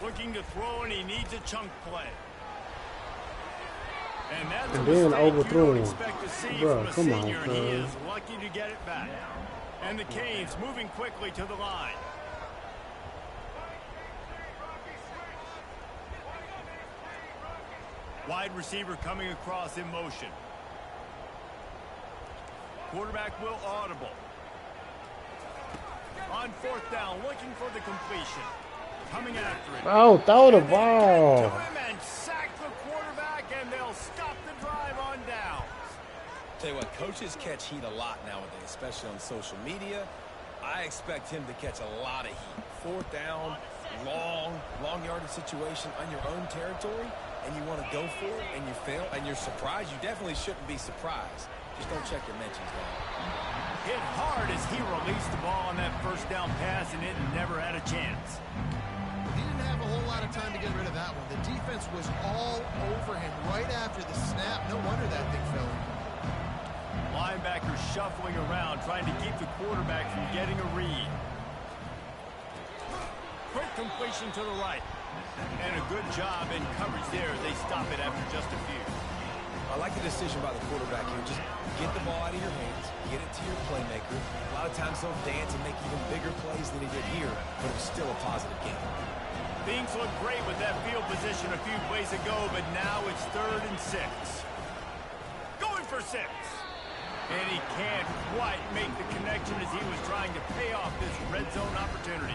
Looking to throw, and he needs a chunk play. And that's And then overthrow him. Bro, come on, he cuz. is lucky to get it back. And the Canes moving quickly to the line. Wide receiver coming across in motion. Quarterback will audible. On 4th down, looking for the completion. Coming after it. Oh, throw the ball. And sack the quarterback, and they'll stop the drive on down. Tell you what, coaches catch heat a lot nowadays, especially on social media. I expect him to catch a lot of heat. 4th down, long yardage situation on your own territory, and you want to go for it, and you fail, and you're surprised. You definitely shouldn't be surprised. Just don't check your mentions, man. Hit hard as he released the ball on that first down pass, and it never had a chance. He didn't have a whole lot of time to get rid of that one. The defense was all over him right after the snap. No wonder that thing fell in. Linebacker shuffling around, trying to keep the quarterback from getting a read. Quick completion to the right. And a good job in coverage there as they stop it after just a few. I like the decision by the quarterback here. Just get the ball out of your hands, get it to your playmaker. A lot of times they'll dance and make even bigger plays than he did here, but it was still a positive game. Things look great with that field position a few plays ago, but now it's 3rd and 6. Going for 6. And he can't quite make the connection as he was trying to pay off this red zone opportunity.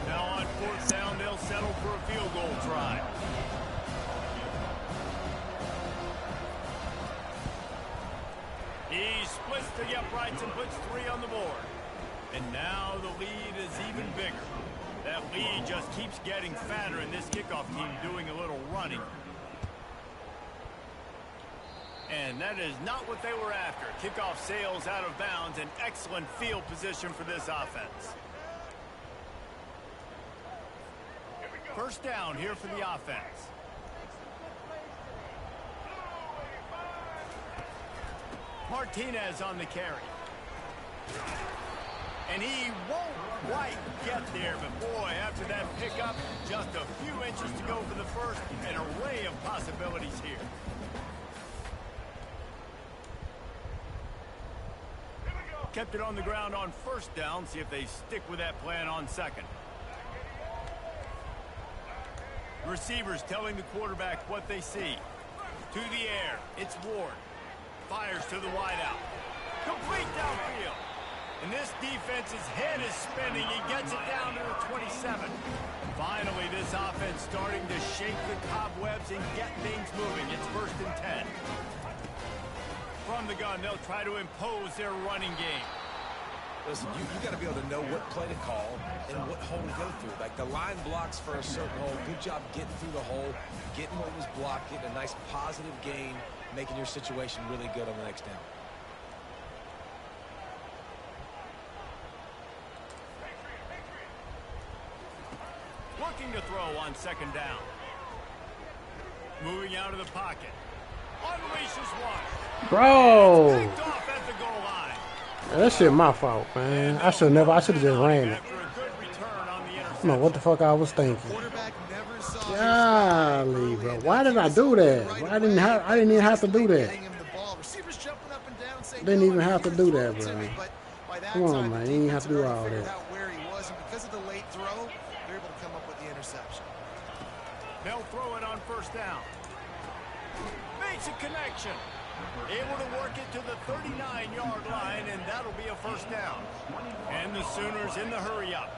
Now on 4th down, they'll settle for a field goal try. He splits the uprights and puts 3 on the board. And now the lead is even bigger. That lead just keeps getting fatter, and this kickoff team doing a little running. And that is not what they were after. Kickoff sails out of bounds. An excellent field position for this offense. 1st down here for the offense. Martinez on the carry. And he won't quite get there, but boy, after that pickup, just a few inches to go for the first. An array of possibilities here. Kept it on the ground on 1st down. See if they stick with that plan on 2nd. Receivers telling the quarterback what they see. To the air. It's Ward. Fires to the wideout. Complete downfield. And this defense's head is spinning. He gets it down to the 27. Finally, this offense starting to shake the cobwebs and get things moving. It's 1st and 10. From the gun, they'll try to impose their running game. Listen, you got to be able to know what play to call and what hole to go through. Like the line blocks for a certain hole. Good job getting through the hole, getting what was blocked, getting a nice positive gain, making your situation really good on the next down. Looking to throw on 2nd down. Moving out of the pocket. Unleashes one. Bro. Picked off at the goal line. That shit my fault, man. I should have just ran it. After a good return on the I don't know interception. what the fuck I was thinking. Quarterback never saw Golly, bro. Why did I do that? I didn't even have to do that. Receivers jumping up and down, saying, Didn't even have to do that, "Throw it to bro. me." But by that Come on, time, man. the You ain't have to do defense had all already figured that. out where he was, and because of the late throw, they're able to come up with the interception. They'll throw it on 1st down. Makes a connection. Able to work it to the 39-yard line, and that'll be a 1st down. And the Sooners in the hurry up.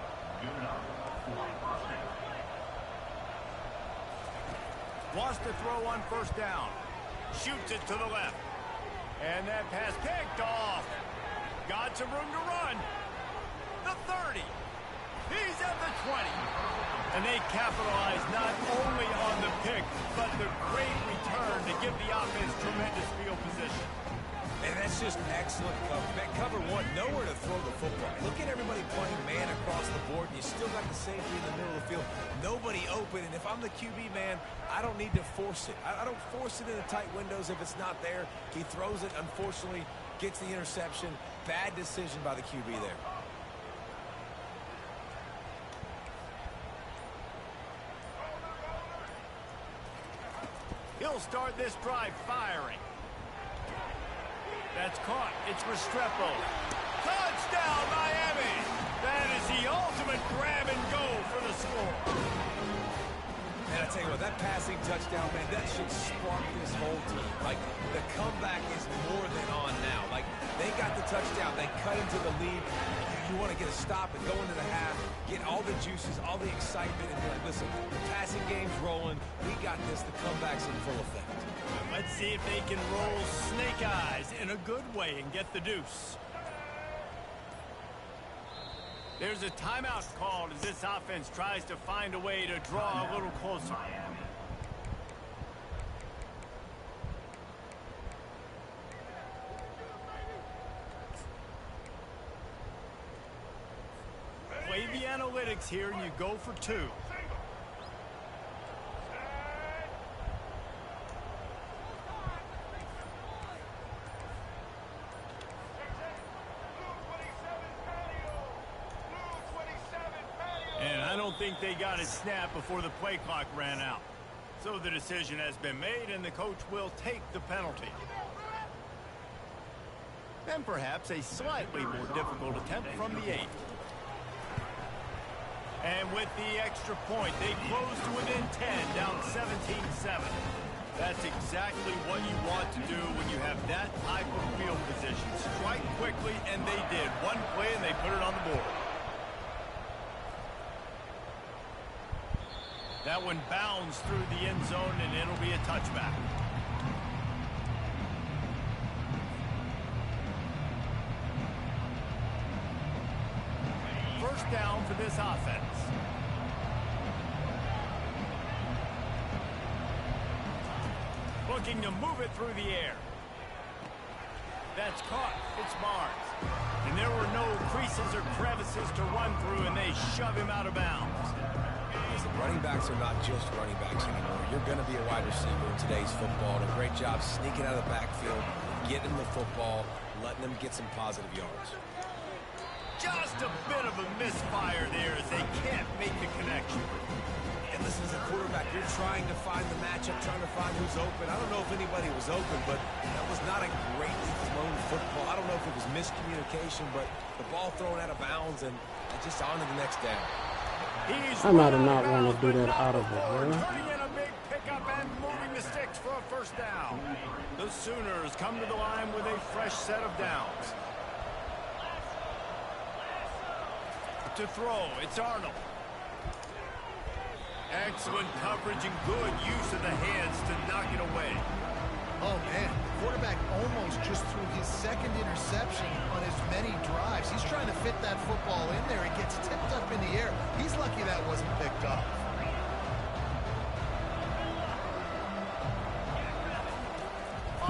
Wants to throw on 1st down. Shoots it to the left. And that pass picked off. Got some room to run. The 30. He's at the 20. And they capitalize not only on the pick, but the great return to give the offense tremendous field position. And that's just excellent cover. Man, cover one, nowhere to throw the football. Look at everybody playing man across the board, and you still got the safety in the middle of the field. Nobody open, and if I'm the QB, man, I don't need to force it. I don't force it in the tight windows if it's not there. He throws it, unfortunately, gets the interception. Bad decision by the QB there. He'll start this drive firing. That's caught. It's Restrepo. Touchdown, Miami! That is the ultimate grab and go for the score. And I tell you what, that passing touchdown, man, that should spark this whole team. Like, the comeback is more than on now. Like, they got the touchdown. They cut into the lead. You want to get a stop and go into the half, get all the juices, all the excitement, and be like, listen, the passing game's rolling. We got this. The comeback's in full effect. Let's see if they can roll snake eyes in a good way and get the deuce. There's a timeout called as this offense tries to find a way to draw a little closer. Play the analytics here and you go for two. And I don't think they got it snapped before the play clock ran out. So the decision has been made and the coach will take the penalty. And perhaps a slightly more difficult attempt from the 8. And with the extra point, they close to within 10, down 17-7. That's exactly what you want to do when you have that type of field position. Strike quickly, and they did. One play, and they put it on the board. That one bounds through the end zone, and it'll be a touchback. First down for this offense. Looking to move it through the air. That's caught. It's Barnes. And there were no creases or crevices to run through, and they shove him out of bounds. Running backs are not just running backs anymore. You're going to be a wide receiver in today's football. And a great job sneaking out of the backfield, getting the football, letting them get some positive yards. Just a bit of a misfire there as they can't make the connection. And listen, as a quarterback, you're trying to find the matchup, trying to find who's open. I don't know if anybody was open, but that was not a greatly thrown football. I don't know if it was miscommunication, but the ball thrown out of bounds and just on to the next down. I might have not want to do that out of it, Turning in a big pickup and moving the sticks for a first down. The Sooners come to the line with a fresh set of downs. To throw, it's Arnold. Excellent coverage and good use of the hands to knock it away. Oh, man. The quarterback almost just threw his second interception on as many drives. He's trying to fit that football in there. It gets tipped up in the air. He's lucky that wasn't picked up.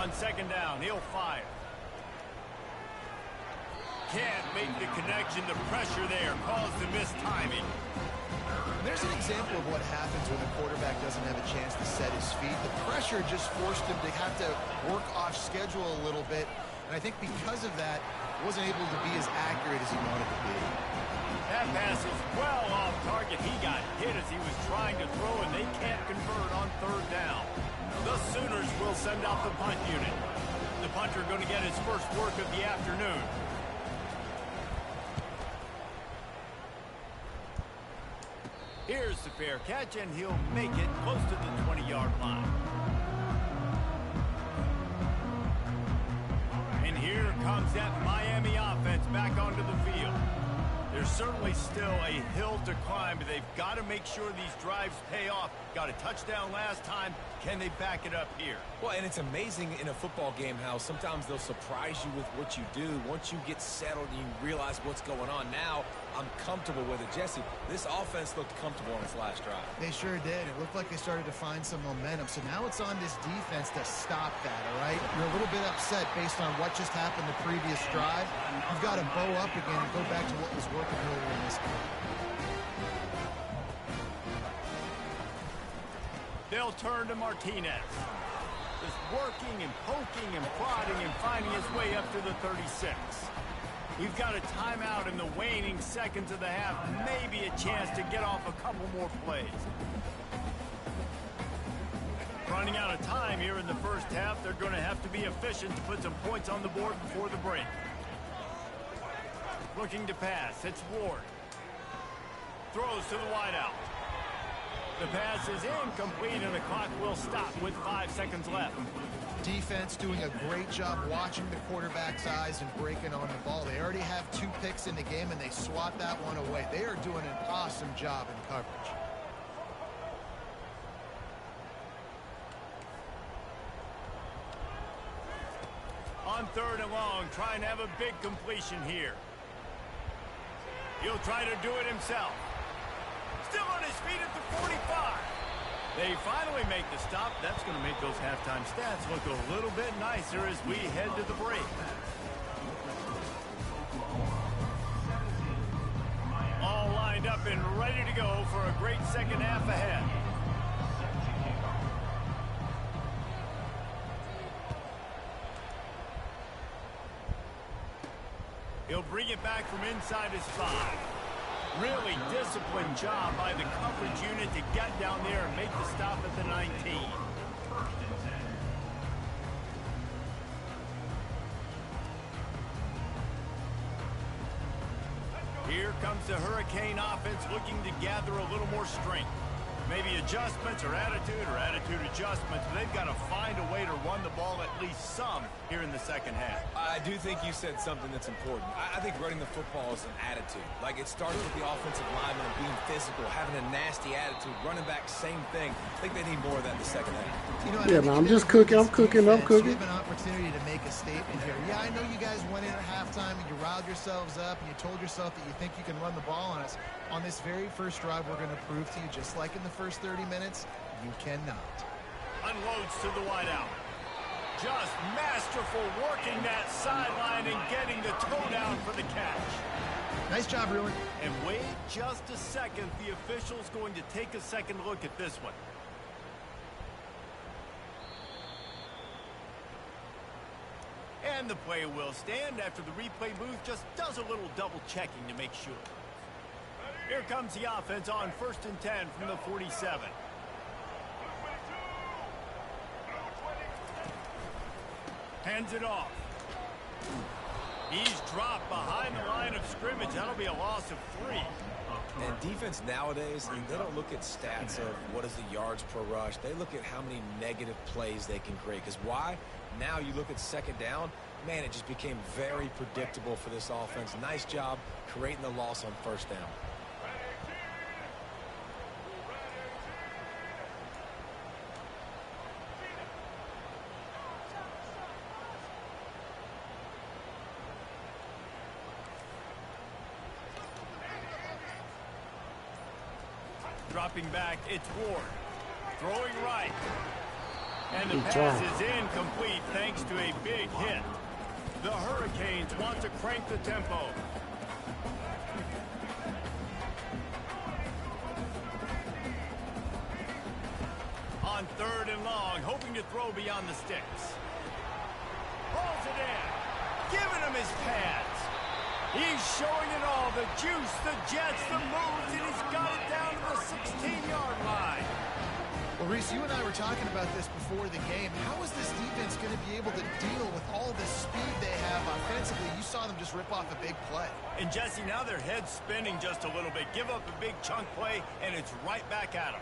On second down, he'll fire. Can't make the connection. The pressure there caused the missed timing. There's an example of what happens when the quarterback doesn't have a chance to set his feet. The pressure just forced him to have to work off schedule a little bit. And I think because of that, wasn't able to be as accurate as he wanted to be. That pass is well off target. He got hit as he was trying to throw, and they can't convert on third down. The Sooners will send out the punt unit. The punter going to get his first work of the afternoon. Here's the fair catch, and he'll make it close to the 20-yard line. And here comes that Miami offense back onto the field. There's certainly still a hill to climb, but they've got to make sure these drives pay off. Got a touchdown last time. Can they back it up here? Well, and it's amazing in a football game how sometimes they'll surprise you with what you do. Once you get settled and you realize what's going on, now I'm comfortable with it. Jesse, this offense looked comfortable on its last drive. They sure did. It looked like they started to find some momentum. So now it's on this defense to stop that, all right? You're a little bit upset based on what just happened the previous drive. You've got to bow up again and go back to what was working earlier in this game. They'll turn to Martinez. Just working and poking and prodding and finding his way up to the 36. We've got a timeout in the waning seconds of the half. Maybe a chance to get off a couple more plays. Running out of time here in the first half. They're going to have to be efficient to put some points on the board before the break. Looking to pass. It's Ward. Throws to the wideout. The pass is incomplete, and the clock will stop with 5 seconds left. Defense doing a great job watching the quarterback's eyes and breaking on the ball. They already have 2 picks in the game, and they swat that one away. They are doing an awesome job in coverage. On 3rd and long, try and have a big completion here. He'll try to do it himself. Still on his feet at the 45. They finally make the stop. That's going to make those halftime stats look a little bit nicer as we head to the break. All lined up and ready to go for a great second half ahead. He'll bring it back from inside his 5. Really disciplined job by the coverage unit to get down there and make the stop at the 19. Here comes the Hurricane offense looking to gather a little more strength. Maybe adjustments or attitude adjustments, but they've got to find a way to run the ball at least some here in the second half. I do think you said something that's important. I think running the football is an attitude. Like, it starts with the offensive lineman and being physical, having a nasty attitude. Running back, same thing. I think they need more of that in the second half. You know, Yeah, man, I'm just cooking. I'm cooking. You have an opportunity to make a statement here. Yeah, I know you guys went in at halftime and you riled yourselves up and you told yourself that you think you can run the ball on us. On this very first drive, we're going to prove to you, just like in the first 30 minutes, you cannot. Unloads to the wideout. Just masterful working that sideline and getting the toe down for the catch. Nice job, Ruin. And wait just a second. The official's going to take a second look at this one. And the play will stand after the replay booth just does a little double checking to make sure. Here comes the offense on 1st and 10 from the 47. Hands it off. He's dropped behind the line of scrimmage. That'll be a loss of 3. And defense nowadays, they don't look at stats of what is the yards per rush. They look at how many negative plays they can create. Because why? Now you look at second down, man, it just became very predictable for this offense. Nice job creating the loss on 1st down. Dropping back, it's Ward. Throwing right. And the pass is incomplete thanks to a big hit. The Hurricanes want to crank the tempo. On 3rd and long, hoping to throw beyond the sticks. Pulls it in. Giving him his pads. He's showing it all, the juice, the jets, the moves, and he's got it down to the 16-yard line. Well, Reese, you and I were talking about this before the game. How is this defense going to be able to deal with all the speed they have offensively? You saw them just rip off a big play. And, Jesse, now their head's spinning just a little bit. Give up a big chunk play, and it's right back at them.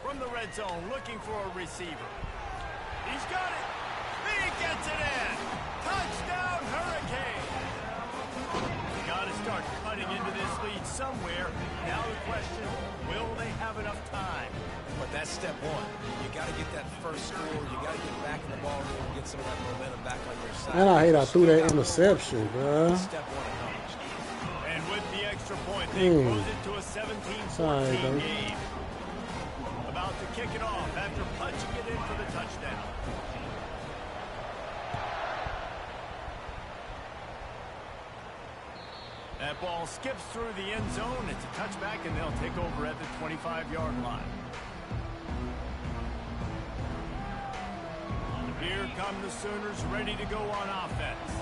From the red zone, looking for a receiver. He's got it. He gets it in. Touchdown, Hurricane. Got to start cutting into this lead somewhere. Now the question, will they have enough time? But that's step one. You got to get that first score. You got to get back in the ball game and get some of that momentum back on your side. Man, I hate I threw that interception, bro. Step one accomplished. And with the extra point, they close it to a 17-14 game. About to kick it off after punching it in for the touchdown. That ball skips through the end zone. It's a touchback, and they'll take over at the 25-yard line. Here come the Sooners ready to go on offense.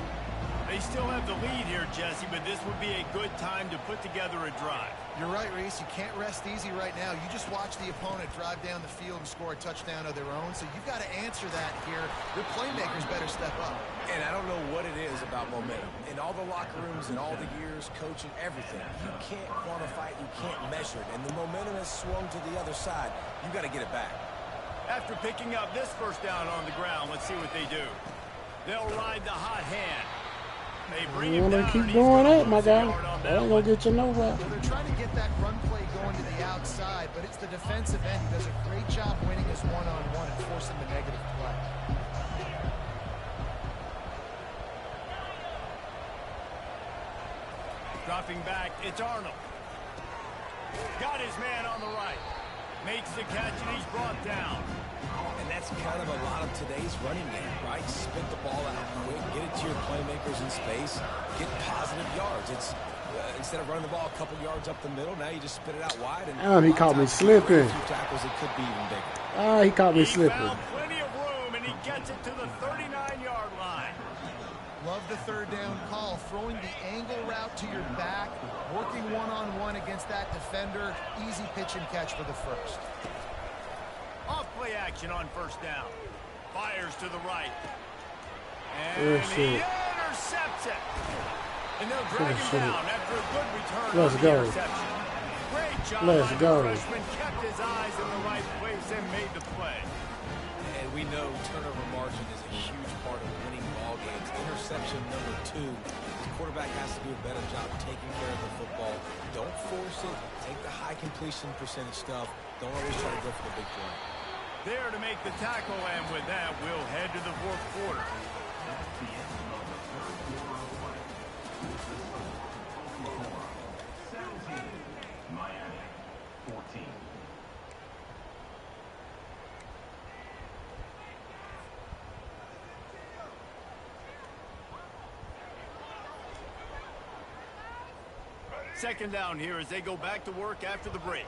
They still have the lead here, Jesse, but this would be a good time to put together a drive. You're right, Reese. You can't rest easy right now. You just watch the opponent drive down the field and score a touchdown of their own, so you've got to answer that here. Your playmakers better step up. And I don't know what it is about momentum. In all the locker rooms and all the years, coaching, everything, you can't quantify it, you can't measure it. And the momentum has swung to the other side. You got to get it back. After picking up this first down on the ground, let's see what they do. They'll ride the hot hand. They bring him down. Keep going up, my guy. On on That that ain't one. gonna get you nowhere. Well, they're trying to get that run play going to the outside, but it's the defensive end who does a great job winning his one-on-one and forcing the negative play. Dropping back, it's Arnold. Got his man on the right. Makes the catch, and he's brought down. And that's kind of a lot of today's running game, right? Spit the ball out quick, get it to your playmakers in space, get positive yards. It's instead of running the ball a couple yards up the middle, now you just spit it out wide. And He caught me slipping. A few tackles, it could be even bigger. He caught me He slipping. found plenty of room, and he gets it to the 39-yard line. Love the third down call, throwing the angle route to your back, working one-on-one against that defender. Easy pitch and catch for the first. Off play action on first down. Fires to the right. And he intercepts it. And they'll drag him down after a good return Let's on the go. interception. Great job Let's by go. the freshman. Kept his eyes in the right place and made the play. And we know turnover margin is a huge part of winning ball games. Interception number 2. The quarterback has to do a better job taking care of the football. Don't force it. Take the high completion percentage stuff. Don't always try to go for the big play. There to make the tackle, and with that, we'll head to the fourth quarter. That's the end of the first quarter of play. 17, Miami, 14. Second down here as they go back to work after the break.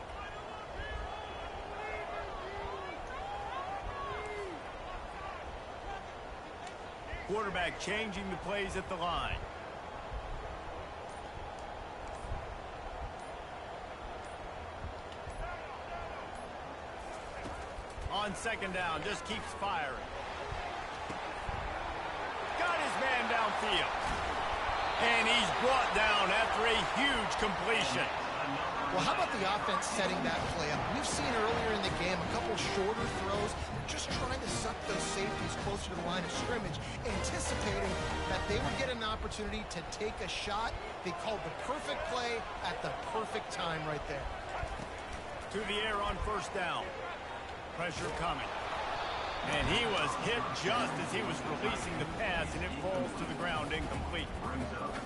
Quarterback changing the plays at the line. On second down, just keeps firing. Got his man downfield. And he's brought down after a huge completion. Well, how about the offense setting that play up? We've seen earlier in the game a couple shorter throws. They're just trying to suck those safeties closer to the line of scrimmage, anticipating that they would get an opportunity to take a shot. They called the perfect play at the perfect time right there. To the air on first down. Pressure coming. And he was hit just as he was releasing the pass, and it falls to the ground incomplete.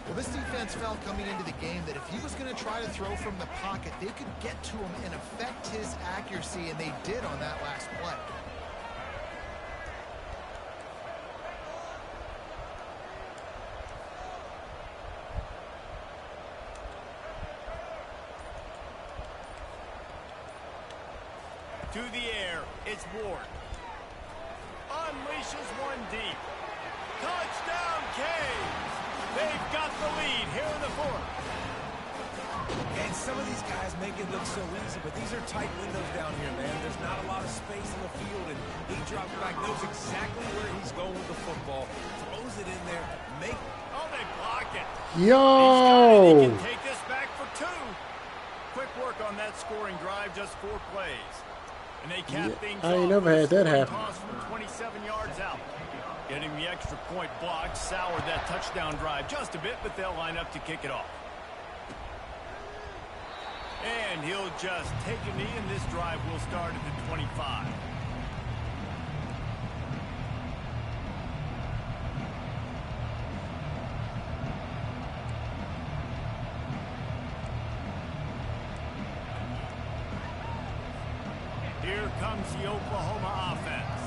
Well, this defense felt coming into the game that if he was going to try to throw from the pocket, they could get to him and affect his accuracy, and they did on that last play. To the air, it's Ward. Unleashes one deep. Touchdown, Canes! They've got the lead here in the fourth. And some of these guys make it look so easy, but these are tight windows down here, man. There's not a lot of space on the field, and he drops back, knows exactly where he's going with the football, throws it in there, Oh, they block it. Yo! He can take this back for 2. Quick work on that scoring drive, just 4 plays. And they cap things I ain't off never with a had that scoring happen. toss from 27 yards out. Getting the extra point blocked soured that touchdown drive just a bit, but they'll line up to kick it off. And he'll just take a knee, and this drive will start at the 25. Here comes the Oklahoma offense.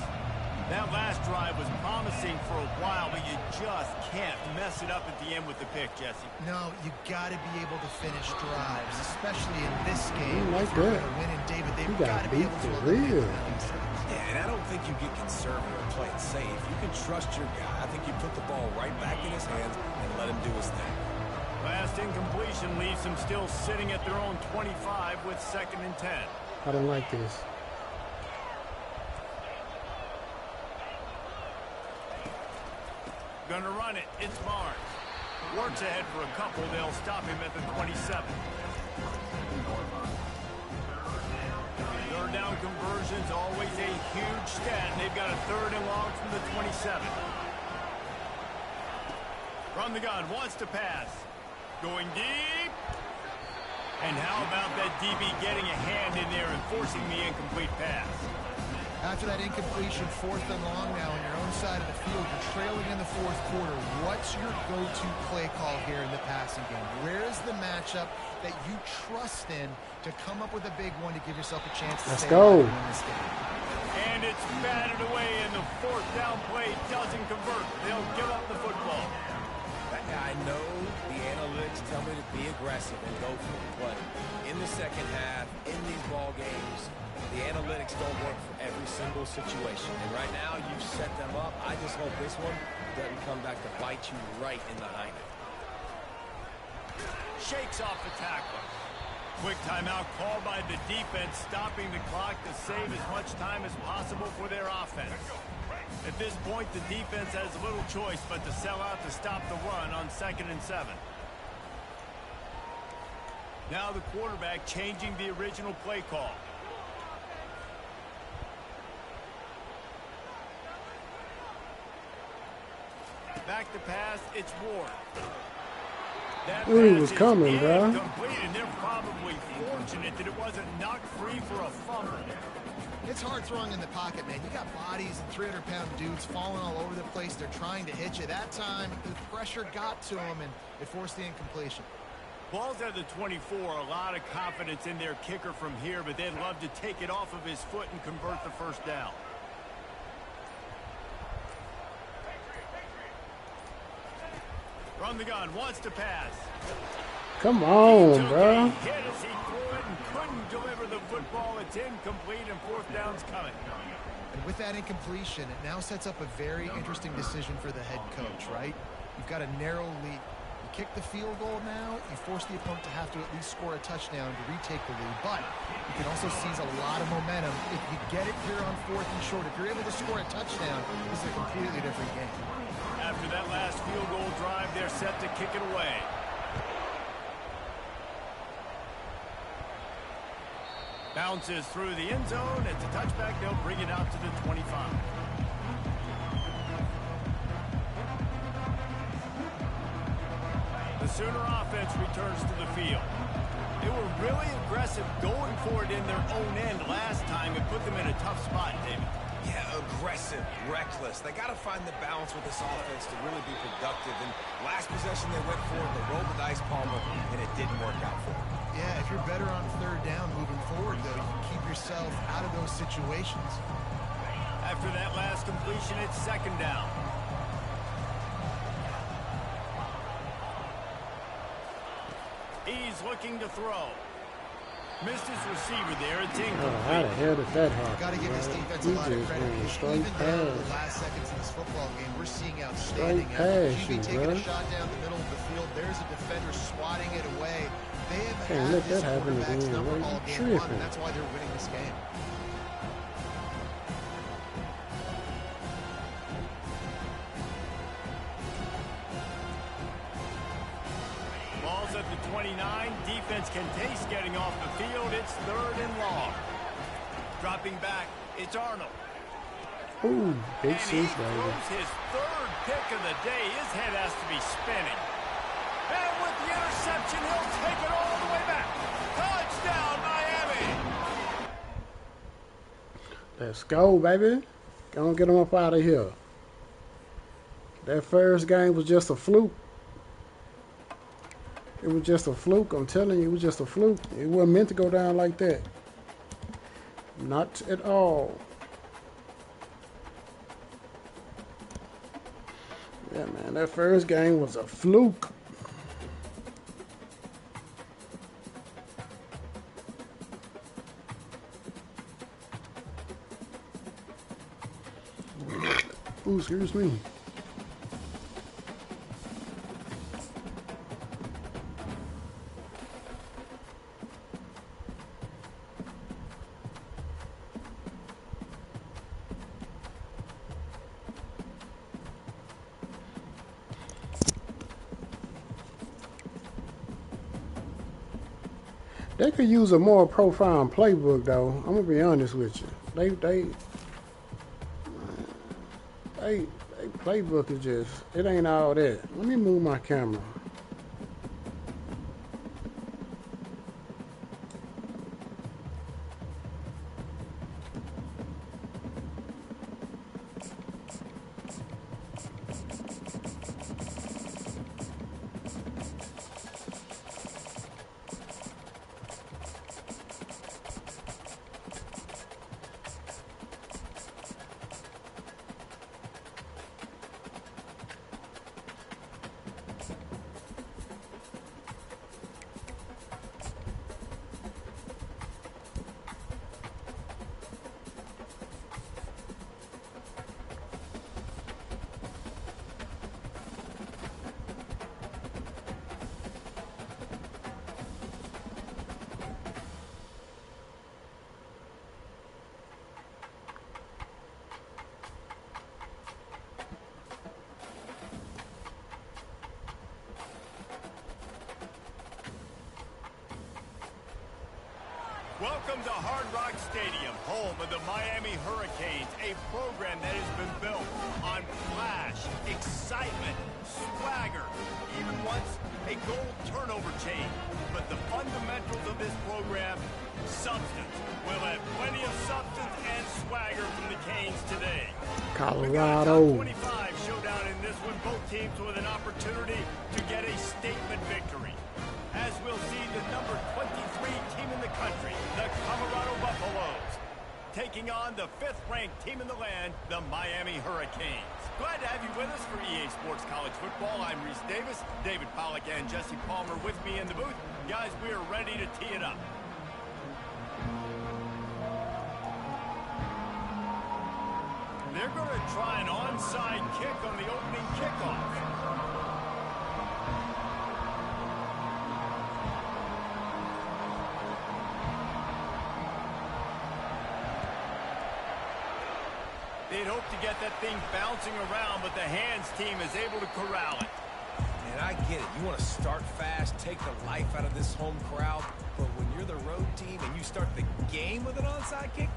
That last drive was promising for a while, but you just can't mess it up at the end with the pick, Jesse. No, you got to be able to finish drives, especially in this game. Like If you're that. gonna win, and David, You they've got got to be beat able to for eliminate real. penalties. Yeah, and I don't think you get conservative or play it safe. You can trust your guy. I think you put the ball right back in his hands and let him do his thing. Last incompletion leaves them still sitting at their own 25 with 2nd and 10. I don't like this. Gonna run it. It's Barnes. Works ahead for a couple. They'll stop him at the 27. Third down conversions, always a huge stat. They've got a 3rd and long from the 27. From the gun, wants to pass. Going deep. And how about that DB getting a hand in there and forcing the incomplete pass? After that incompletion, 4th and long now on your own side of the field, you're trailing in the 4th quarter. What's your go-to play call here in the passing game? Where is the matchup that you trust in to come up with a big one to give yourself a chance to stay alive and win this game? And it's batted away, and the 4th down play doesn't convert. They'll give up the football. I know the analytics tell me to be aggressive and go for it, but in the second half, in these ball games, the analytics don't work for every single situation. And right now, you've set them up. I just hope this one doesn't come back to bite you right in the hind end. Shakes off the tackler. Quick timeout called by the defense, stopping the clock to save as much time as possible for their offense. At this point, the defense has little choice but to sell out to stop the run on 2nd and 7. Now the quarterback changing the original play call. Back to pass, it's Ward. He was coming, bro. And they're probably fortunate that it wasn't knocked free for a fumble. It's hard throwing in the pocket, man. You got bodies and 300-pound dudes falling all over the place. They're trying to hit you. That time, the pressure got to them, and it forced the incompletion. Ball's at the 24. A lot of confidence in their kicker from here, but they'd love to take it off of his foot and convert the 1st down. Run the gun, wants to pass. Come on, bro. Hit as he threw it and couldn't deliver the football. It's incomplete and 4th down's coming. And with that incompletion, it now sets up a very interesting decision for the head coach, right? You've got a narrow lead. You kick the field goal now, you force the opponent to have to at least score a touchdown to retake the lead. But you can also seize a lot of momentum if you get it here on 4th and short. If you're able to score a touchdown, this is a completely different game. After that last field goal drive, they're set to kick it away. Bounces through the end zone. It's a touchback. They'll bring it out to the 25. The Sooner offense returns to the field. They were really aggressive going for it in their own end last time. It put them in a tough spot, David. Yeah, aggressive, reckless. They got to find the balance with this offense to really be productive. And last possession they went for it, they rolled the dice, Palmer, and it didn't work out for them. Yeah, if you're better on 3rd down moving forward, though, you can keep yourself out of those situations. After that last completion, it's 2nd down. He's looking to throw. Missed his receiver there. It's incomplete. How the hell did that happen? Got to give this defense a He lot of just credit. went straight Even down to the past. last seconds of this football game, we're seeing outstanding Straight effort. past QB you, taking bro. a shot down the middle of the field. There's a defender swatting it away. They have Can't had let this that happen quarterback's again. number Why all you game tripping? one, and that's why they're winning this game. Ball's at the 29. Defense can taste getting off the field. It's 3rd and long. Dropping back, it's Arnold. Ooh, big And he six, baby. throws his 3rd pick of the day. His head has to be spinning. And with the interception, he'll take it all the way back. Touchdown, Miami! Let's go, baby. Go and get them up out of here. That first game was just a fluke. It was just a fluke. I'm telling you, it was just a fluke. It wasn't meant to go down like that. Not at all. Yeah, man, that first game was a fluke. Ooh, excuse me. They could use a more profound playbook, though. I'm gonna be honest with you. They playbook is just, it ain't all that. Let me move my camera. Welcome to Hard Rock Stadium, home of the Miami Hurricanes, a program that has been built on flash, excitement, swagger, even once a goal turnover chain. But the fundamentals of this program, substance. We'll have plenty of substance and swagger from the Canes today. Colorado. We got a top 25 showdown in this one. Both teams with an opportunity to get a statement victory. As we'll see the number 23 team in the country, the Colorado Buffaloes, taking on the 5th-ranked team in the land, the Miami Hurricanes. Glad to have you with us for EA Sports College Football. I'm Reese Davis, David Pollack and Jesse Palmer with me in the booth. Guys, we are ready to tee it up. They're going to try an onside kick on the opening kickoff. They'd hope to get that thing bouncing around, but the hands team is able to corral it. And I get it. You want to start fast, take the life out of this home crowd. But when you're the road team and you start the game with an onside kick,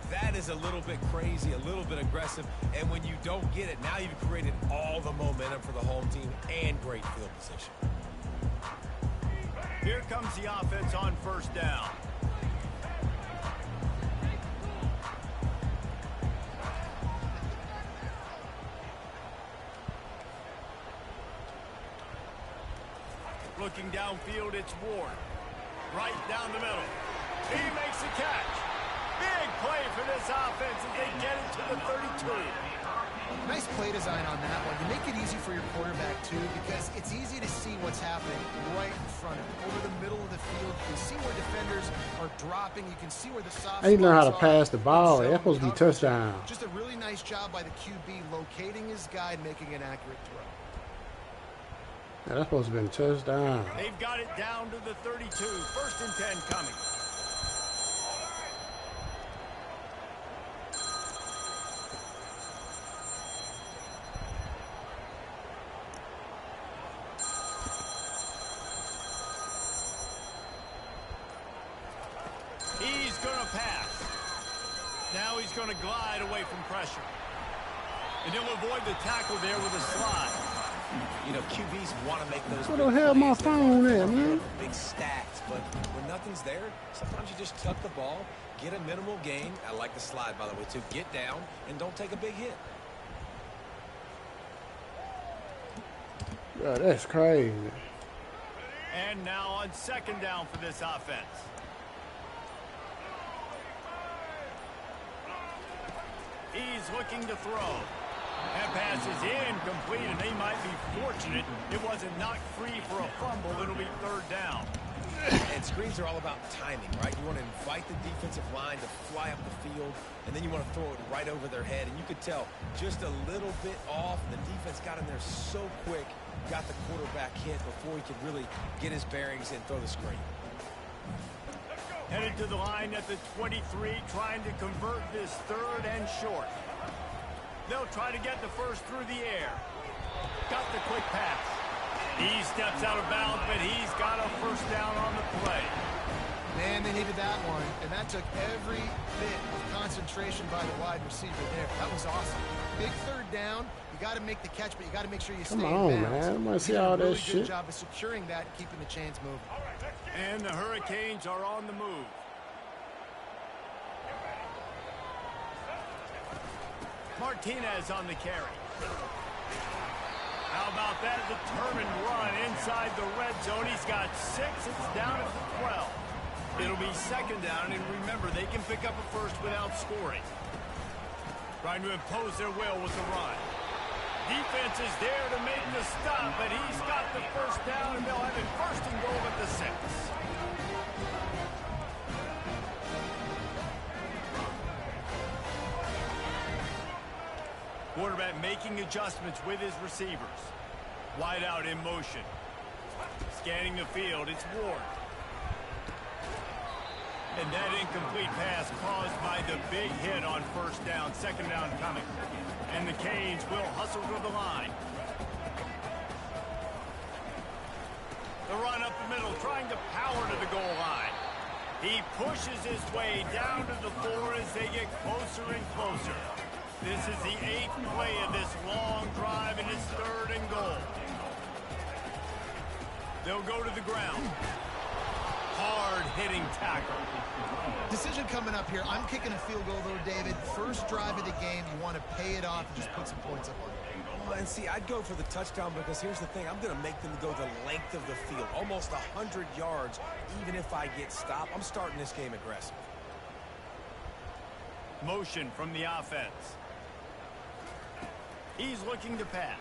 that is a little bit crazy, a little bit aggressive. And when you don't get it, now you've created all the momentum for the home team and great field position. Here comes the offense on first down. Looking downfield, it's Ward. Right down the middle. He makes the catch. Big play for this offense as they get it to the 32. Nice play design on that one. You make it easy for your quarterback, too, because it's easy to see what's happening right in front of him. Over the middle of the field, you can see where defenders are dropping. You can see where the soft I need to learn how to spots pass the ball. are. That's supposed to be touchdown. Just a really nice job by the QB locating his guy and making an accurate throw. Yeah, that's supposed to be a touchdown. They've got it down to the 32. 1st and 10 coming. He's going to pass. Now he's going to glide away from pressure. And he'll avoid the tackle there with a slide. You know, QBs want to make those. What the hell my phone at, man? Big stacks, but when nothing's there, sometimes you just tuck the ball, get a minimal gain. I like the slide, by the way, too. Get down and don't take a big hit. Yeah, that's crazy. And now on 2nd down for this offense. He's looking to throw. That pass is incomplete, and they might be fortunate it wasn't knocked free for a fumble. It'll be 3rd down. And screens are all about timing, right? You want to invite the defensive line to fly up the field, and then you want to throw it right over their head. And you could tell just a little bit off. The defense got in there so quick, got the quarterback hit before he could really get his bearings and throw the screen. Headed to the line at the 23, trying to convert this 3rd and short. They'll try to get the first through the air. Got the quick pass. He steps out of bounds, but he's got a 1st down on the play. Man, they needed that one, and that took every bit of concentration by the wide receiver there. That was awesome. Big 3rd down. You got to make the catch, but you got to make sure you stay in bounds. Come on, man. I want to see all that shit. Good job of securing that and keeping the chains moving. And the Hurricanes are on the move. Martinez on the carry. How about that determined run inside the red zone? He's got 6. It's down at the 12. It'll be 2nd down, and remember, they can pick up a first without scoring. Trying to impose their will with the run. Defense is there to make the stop, but he's got the 1st down, and they'll have it 1st and goal at the 6. Quarterback making adjustments with his receivers. Wide out in motion. Scanning the field, it's Ward. And that incomplete pass caused by the big hit on 1st down. 2nd down coming. And the Canes will hustle to the line. The run up the middle, trying to power to the goal line. He pushes his way down to the 4 as they get closer and closer. This is the 8th play of this long drive, and it's 3rd and goal. They'll go to the ground. Hard-hitting tackle. Decision coming up here. I'm kicking a field goal, though, David. First drive of the game, you want to pay it off and just put some points up on it. Well, and see, I'd go for the touchdown because here's the thing. I'm going to make them go the length of the field, almost 100 yards, even if I get stopped. I'm starting this game aggressive. Motion from the offense. He's looking to pass.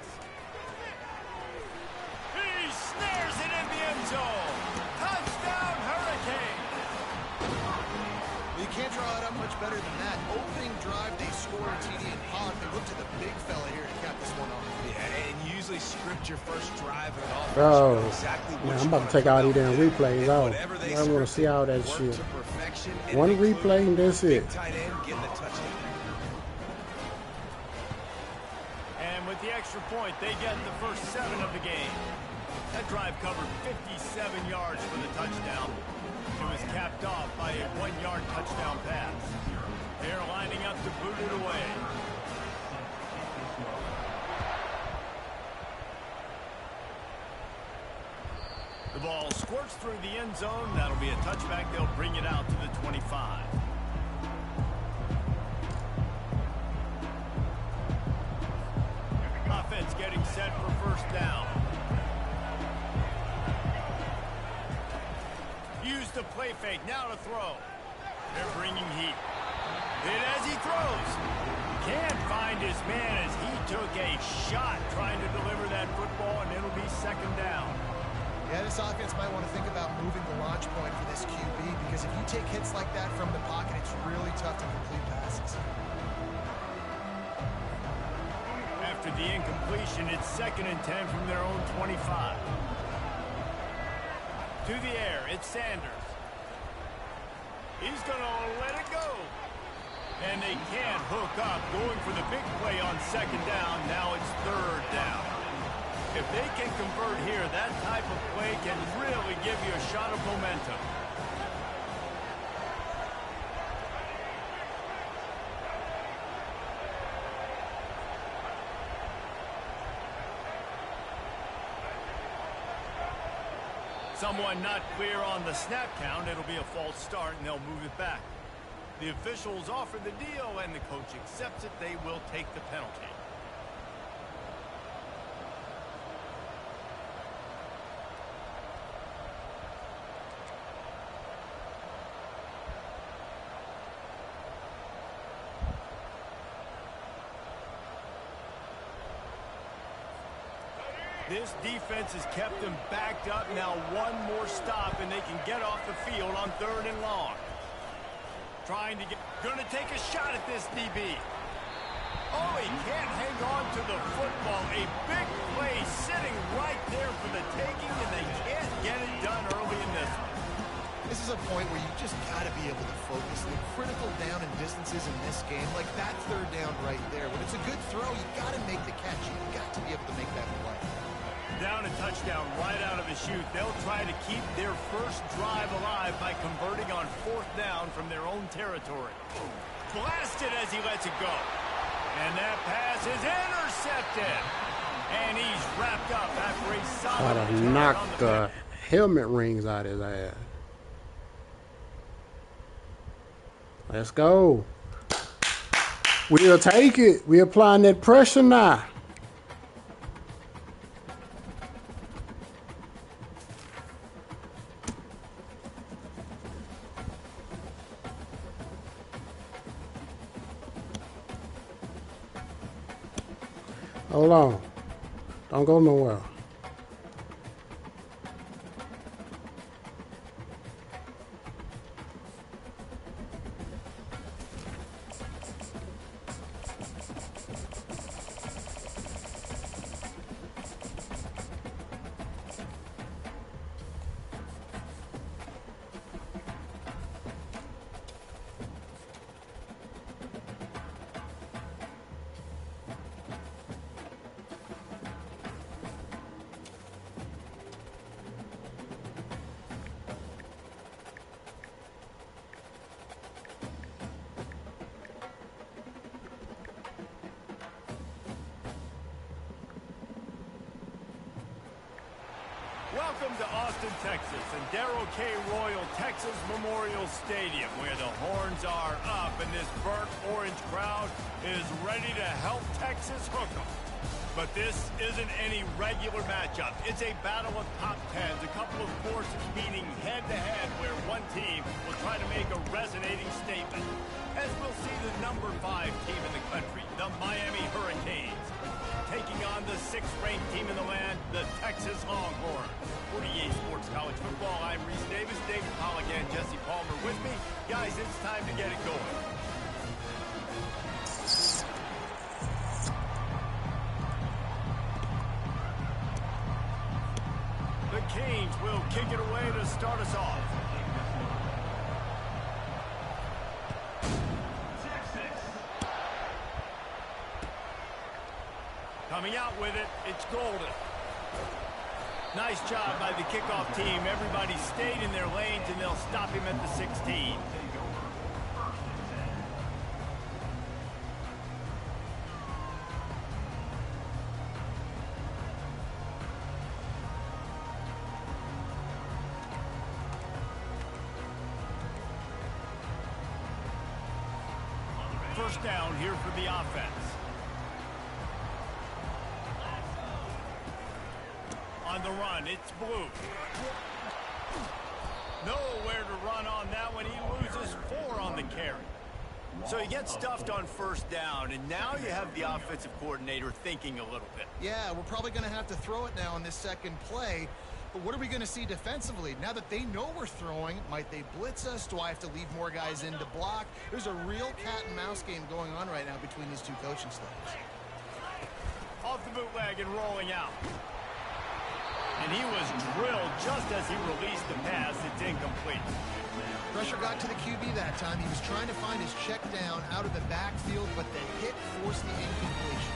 He snares it in the end zone. Touchdown, Hurricane. You can't draw it up much better than that. Opening drive, they score a TD and pop. They look to the big fella here to cap this one off. Yeah, and usually script your first drive of an offense. Bro, You know exactly what man, you I'm about wanna to take do all these about damn it. replays And out. whatever they I want to see all that work shit. to perfection, and One include replay and that's big it. tight end getting the touchdown. And with the extra point, they get the first 7 of the game. That drive covered 57 yards for the touchdown. It was capped off by a 1-yard touchdown pass. They're lining up to boot it away. The ball squirts through the end zone. That'll be a touchback. They'll bring it out to the 25. Offense getting set for first down. Use the play fake. Now to throw. They're bringing heat. And as he throws, can't find his man as he took a shot trying to deliver that football, and it'll be 2nd down. Yeah, this offense might want to think about moving the launch point for this QB because if you take hits like that from the pocket, it's really tough to complete passes. After the incompletion, it's 2nd and 10 from their own 25. To the air, it's Sanders. He's going to let it go. And they can't hook up, going for the big play on 2nd down. Now it's 3rd down. If they can convert here, that type of play can really give you a shot of momentum. Someone not clear on the snap count. It'll be a false start, and they'll move it back. The officials offer the deal, and the coach accepts it. They will take the penalty. This defense has kept them backed up. Now one more stop, and they can get off the field on 3rd and long. Gonna take a shot at this DB. Oh, he can't hang on to the football. A big play sitting right there for the taking, and they can't get it done early in this one. This is a point where you just got to be able to focus. The critical down and distances in this game, like that 3rd down right there. When it's a good throw, you got to make the catch. You've got to be able to make that play. Down a touchdown right out of the chute. They'll try to keep their first drive alive by converting on 4th down from their own territory. Blasted as he lets it go. And that pass is intercepted. And he's wrapped up after a solid Gotta return knock on the helmet rings out his ass. Let's go. We'll take it. We're applying that pressure now. Hold on. Don't go nowhere. Welcome to Austin, Texas, and Darrell K. Royal Texas Memorial Stadium, where the horns are up and this burnt orange crowd is ready to help Texas hook 'em. But this isn't any regular matchup. It's a battle of top tens, a couple of forces meeting head-to-head where one team will try to make a resonating statement. As we'll see the number 5 team in the country, the Miami Hurricanes, taking on the 6th-ranked team in the land, the Texas Longhorns. For EA Sports College Football, I'm Reese Davis, David Pollack, and Jesse Palmer with me. Guys, it's time to get it going. The Canes will kick it away to start us off. Coming out with it, it's Golden. Nice job by the kickoff team. Everybody stayed in their lanes, and they'll stop him at the 16. First down here for the offense. On the run, it's Blue. Nowhere to run on that one. He loses 4 on the carry. So he gets stuffed on first down, and now you have the offensive coordinator thinking a little bit. Yeah, we're probably going to have to throw it now on this second play. But what are we going to see defensively? Now that they know we're throwing, might they blitz us? Do I have to leave more guys in to block? There's a real cat-and-mouse game going on right now between these two coaching staffs. Off the bootleg and rolling out. And he was drilled just as he released the pass. It's incomplete. Pressure got to the QB that time. He was trying to find his check down out of the backfield, but the hit forced the incompletion.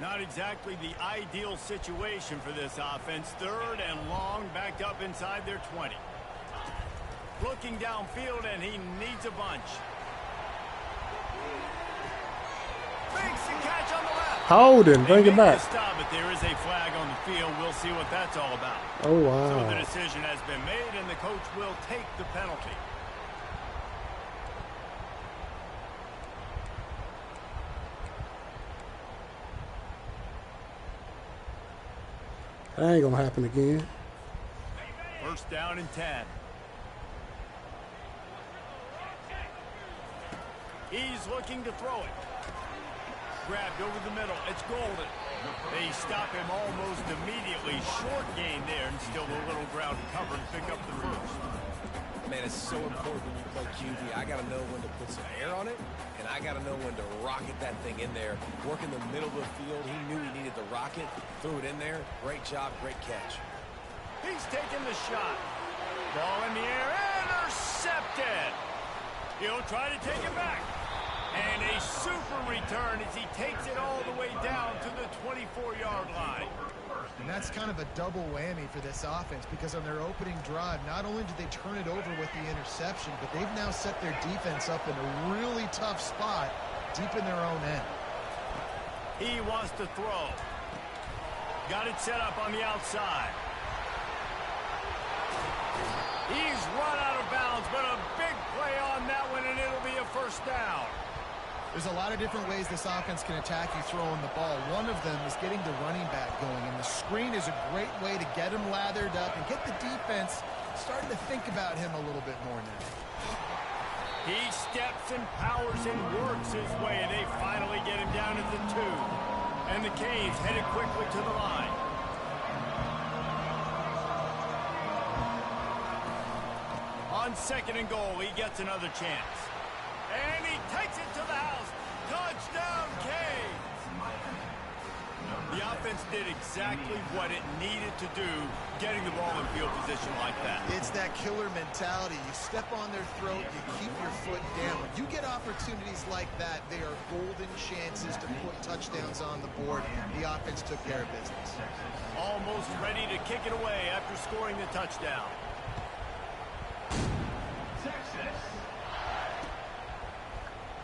Not exactly the ideal situation for this offense. 3rd and long, backed up inside their 20. Looking downfield, and he needs a bunch. Makes the catch on the left. Hold him, bring it back. Stop, but there is a flag on the field. We'll see what that's all about. Oh, wow. So the decision has been made, and the coach will take the penalty. That ain't gonna happen again. First down and 10. He's looking to throw it. Grabbed over the middle. It's Golden. They stop him almost immediately. Short gain there, and still a little ground to cover and pick up the first. Man, it's so important when you play QB. I got to know when to put some air on it, and I got to know when to rocket that thing in there. Work in the middle of the field. He knew he needed the rocket. Threw it in there. Great job, great catch. He's taking the shot. Ball in the air. Intercepted. He'll try to take it back. And a super return as he takes it all the way down to the 24-yard line. And that's kind of a double whammy for this offense, because on their opening drive, not only did they turn it over with the interception, but they've now set their defense up in a really tough spot deep in their own end. He wants to throw. Got it set up on the outside. He's run out of bounds, but a big play on that one, and it'll be a first down. There's a lot of different ways this offense can attack you throwing the ball. One of them is getting the running back going, and the screen is a great way to get him lathered up and get the defense starting to think about him a little bit more now. He steps and powers and works his way, and they finally get him down at the 2. And the Canes headed quickly to the line. On 2nd and goal, he gets another chance. And he takes it to the house. Touchdown, Canes! The offense did exactly what it needed to do, getting the ball in field position like that. It's that killer mentality. You step on their throat, you keep your foot down. When you get opportunities like that, they are golden chances to put touchdowns on the board. The offense took care of business. Almost ready to kick it away after scoring the touchdown.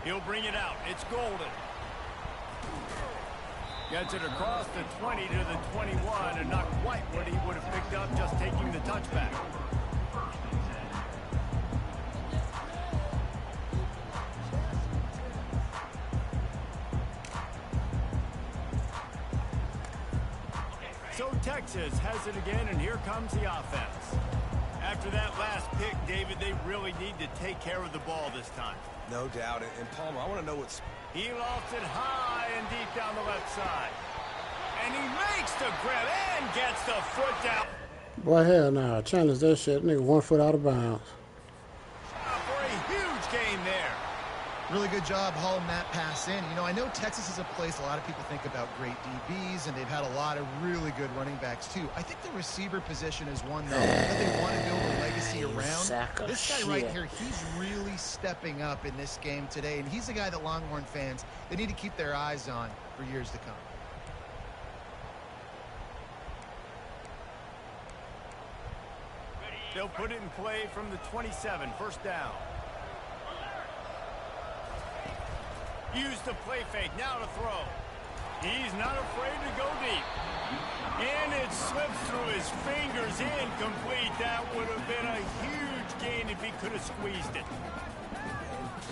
He'll bring it out. It's Golden. Gets it across the 20 to the 21, and not quite what he would have picked up just taking the touchback. So Texas has it again, and here comes the offense. After that last pick, David, they really need to take care of the ball this time. No doubt. And Palmer, I want to know what's... He lofts it high and deep down the left side. And he makes the grab and gets the foot down. Boy, hell nah. Challenge that shit. Nigga 1 foot out of bounds. For a huge gain there. Really good job hauling that pass in. You know, I know Texas is a place a lot of people think about great DBs, and they've had a lot of really good running backs, too. I think the receiver position is one, though, that they want to build a legacy around. This guy right here, he's really stepping up in this game today, and he's the guy that Longhorn fans, they need to keep their eyes on for years to come. They'll put it in play from the 27, first down. Use the play fake, now to throw. He's not afraid to go deep. And it slips through his fingers, incomplete. That would have been a huge gain if he could have squeezed it.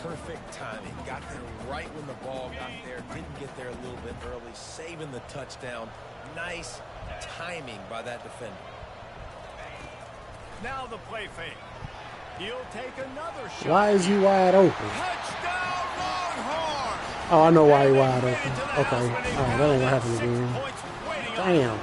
Perfect timing. Got there right when the ball got there. Didn't get there a little bit early. Saving the touchdown. Nice timing by that defender. Now the play fake. He'll take another shot. Why is he wide open? Touchdown, Longhorn! Oh, I know why he wide open. Okay. All right, that ain't gonna happen again. Damn.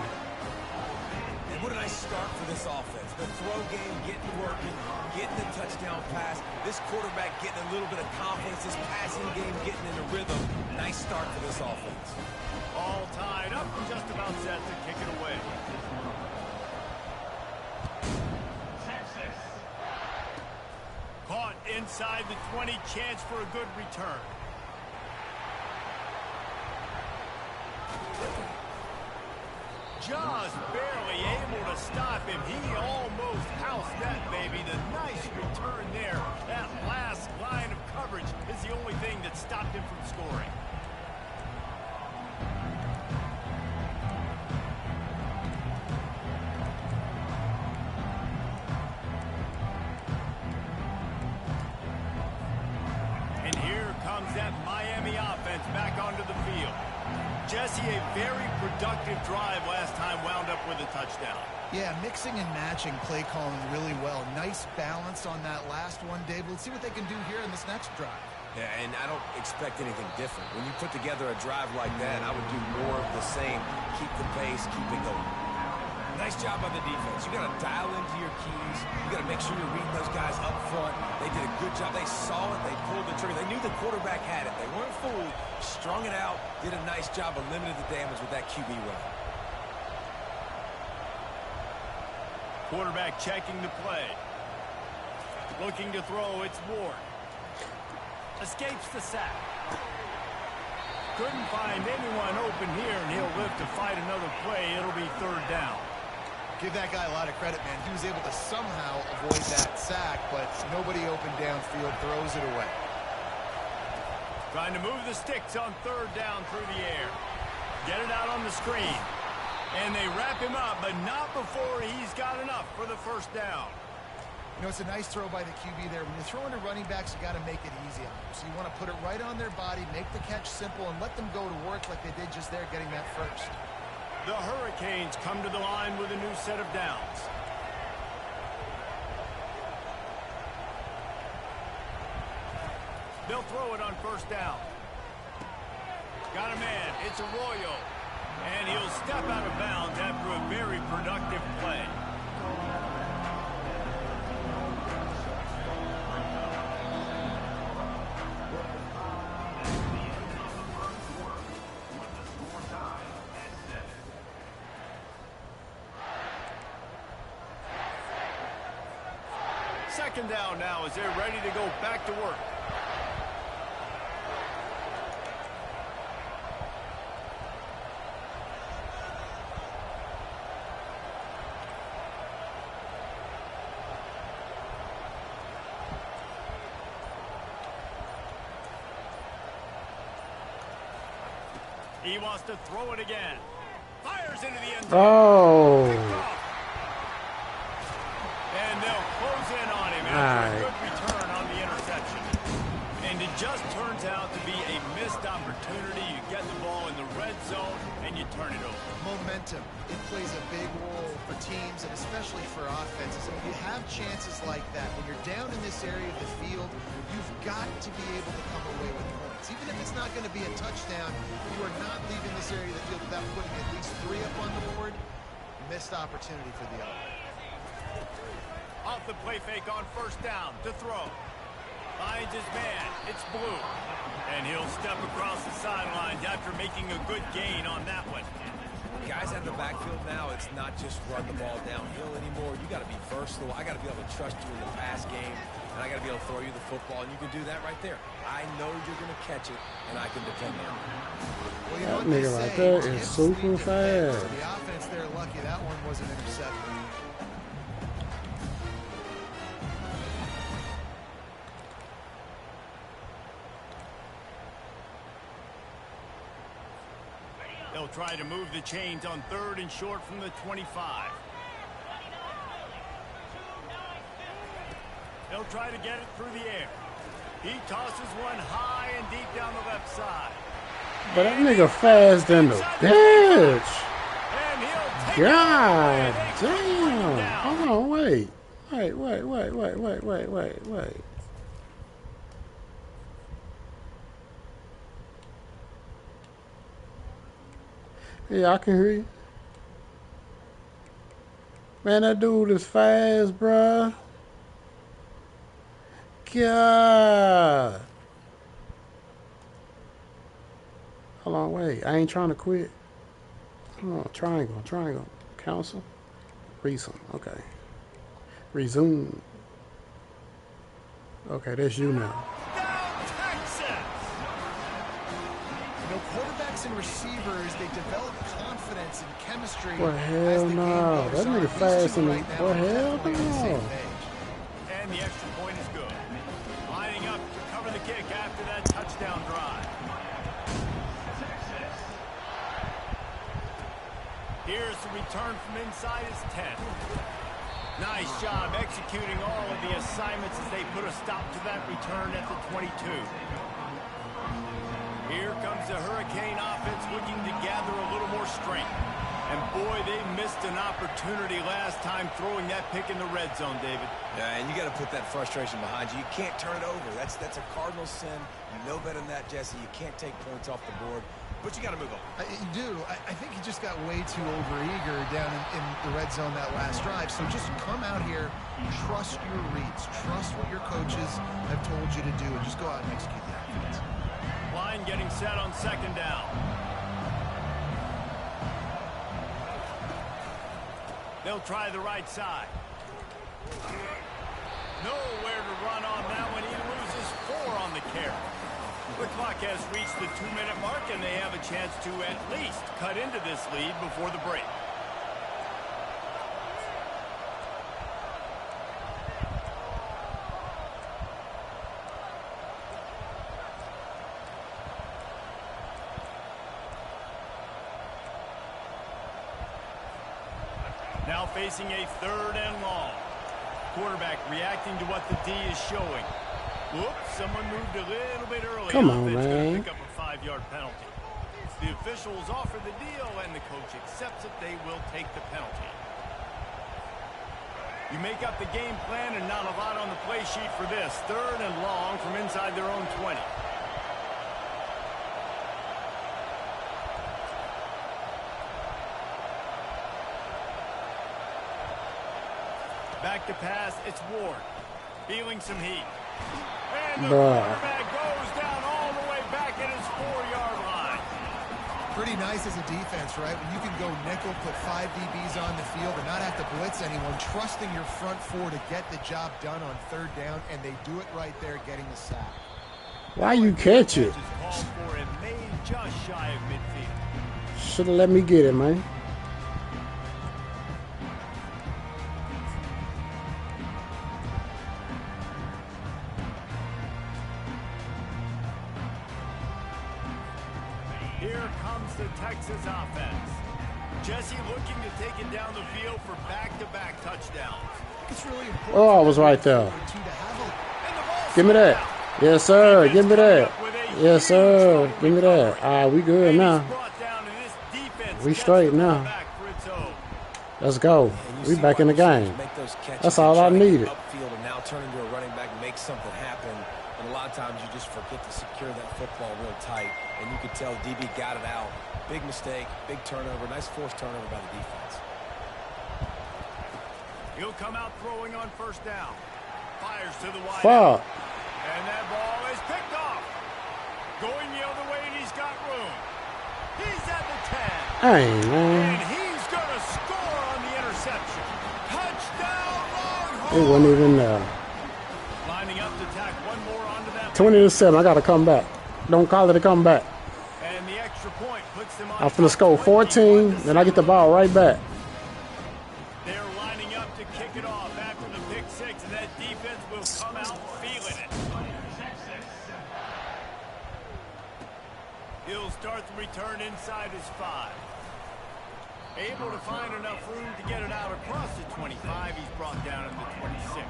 And what a nice start for this offense. The throw game getting working, getting the touchdown pass. This quarterback getting a little bit of confidence. This passing game getting in a rhythm. Nice start for this offense. All tied up and just about set to kick it away. Caught inside the 20, chance for a good return. Just barely able to stop him. He almost housed that baby. The nice return there. That last line of coverage is the only thing that stopped him from scoring. And here comes that Miami offense back onto the field. Jesse, a very productive drive last time wound up with a touchdown. Yeah, mixing and matching play calling really well. Nice balance on that last one, Dave. Let's see what they can do here in this next drive. Yeah, and I don't expect anything different. When you put together a drive like that, I would do more of the same. Keep the pace, keep it going. Nice job by the defense. You got to dial into your keys. You got to make sure you're reading those guys up front. They did a good job. They saw it. They pulled the trigger. They knew the quarterback had it. They weren't fooled. Strung it out. Did a nice job of limiting the damage with that QB run. Quarterback checking the play. Looking to throw. It's Ward. Escapes the sack. Couldn't find anyone open here, and he'll live to fight another play. It'll be third down. Give that guy a lot of credit, man. He was able to somehow avoid that sack, but nobody open downfield, throws it away. Trying to move the sticks on third down through the air. Get it out on the screen. And they wrap him up, but not before he's got enough for the first down. You know, it's a nice throw by the QB there. When you're throwing to running backs, you got to make it easy on them. So you want to put it right on their body, make the catch simple, and let them go to work like they did just there, getting that first. The Hurricanes come to the line with a new set of downs. They'll throw it on first down. Got a man. It's Arroyo. And he'll step out of bounds after a very productive play. Second down now as they're ready to go back to work. He wants to throw it again. Fires into the end zone. Oh. And they'll close in on him after a good return on the interception. And it just turns out to be a missed opportunity. You get the ball in the red zone and you turn it over. Momentum, it plays a big role for teams and especially for offenses. And when you have chances like that, when you're down in this area of the field, you've got to be able to come away with points. Even if it's not going to be a touchdown, you are not leaving this area of the field without putting at least 3 up on the board. Missed opportunity for the other. Off the play fake on first down to throw. Finds his man. It's Blue. And he'll step across the sidelines after making a good gain on that one. Guys out of the backfield now, it's not just run the ball downhill anymore. You got to be versatile. I got to be able to trust you in the pass game, and I got to be able to throw you the football, and you can do that right there. I know you're going to catch it, and I can depend on it. Well, you That nigga right there is super fast. The offense, they're lucky that one wasn't intercepted. They'll try to move the chains on 3rd and short from the 25. They'll try to get it through the air. He tosses one high and deep down the left side. But that nigga fast in the bitch. And he'll take God it. damn. Hold on, wait. Wait. Yeah, I can hear you. Man, that dude is fast, bruh. God. Hold on, wait. I ain't trying to quit. Oh, triangle. Cancel. Resume. Okay. Resume. Okay, that's you now. Quarterbacks and receivers, they develop confidence and chemistry. Well, hell no. That nigga fast in the... Well, hell no. And the extra point is good. Lining up to cover the kick after that touchdown drive. Here's the return from inside his 10. Nice job executing all of the assignments as they put a stop to that return at the 22. Here comes the Hurricane offense looking to gather a little more strength. And boy, they missed an opportunity last time throwing that pick in the red zone, David. Yeah, and you got to put that frustration behind you. You can't turn it over. That's a cardinal sin. You know better than that, Jesse. You can't take points off the board, but you got to move on. You do. I think he just got way too overeager down in the red zone that last drive. So just come out here, trust your reads, trust what your coaches have told you to do, and just go out and execute the offense. Line getting set on 2nd down. They'll try the right side. Nowhere to run on that one. He loses 4 on the carry. The clock has reached the 2-minute mark, and they have a chance to at least cut into this lead before the break. Now facing a 3rd and long. Quarterback reacting to what the D is showing. Whoops, someone moved a little bit early. Come on, Offense man. Pick up a 5-yard penalty. The officials offer the deal, and the coach accepts it. They will take the penalty. You make up the game plan, and not a lot on the play sheet for this. 3rd and long from inside their own 20. Back to pass, it's Ward. Feeling some heat. And the quarterback goes down all the way back at his 4-yard line. Pretty nice as a defense, right? When you can go nickel, put 5 DBs on the field and not have to blitz anyone, trusting your front 4 to get the job done on 3rd down, and they do it right there, getting the sack. Why you catch it? Called for and made just shy of midfield. Should have let me get it, man. Here comes against the Texas offense. Jesse looking to take it down the field for back-to-back touchdowns. It's really important. Oh, I was right there. And the ball's Give me that. out. Yes, sir. Defense Give me coming that. up with a Yes, huge sir. fumble Give me that. recovery. All right, we good And now. he's brought down, and this defense We gets straight the ball now. back for its own. Let's go. And you We see back in the wide receivers game. make those catches That's and all I try to get needed. Upfield and now turn into a running back, make something happen. And a lot of times you just forget to secure that football real tight. And you could tell DB got it out. Big mistake, big turnover, nice forced turnover by the defense. He'll come out throwing on first down. Fires to the wide. Fuck. And that ball is picked off. Going the other way, and he's got room. He's at the 10. Hey, And man. he's going to score on the interception. Touchdown, Longhorns. It wasn't even there. Lining up to tack one more onto that. 20-7. I got to come back. Don't call it a comeback. And the extra point puts them on. I'm finna score 14, then I get the ball right back. They're lining up to kick it off after the pick six, and that defense will come out feeling it. He'll start the return inside his 5. Able to find enough room to get it out across the 25. He's brought down in the 26.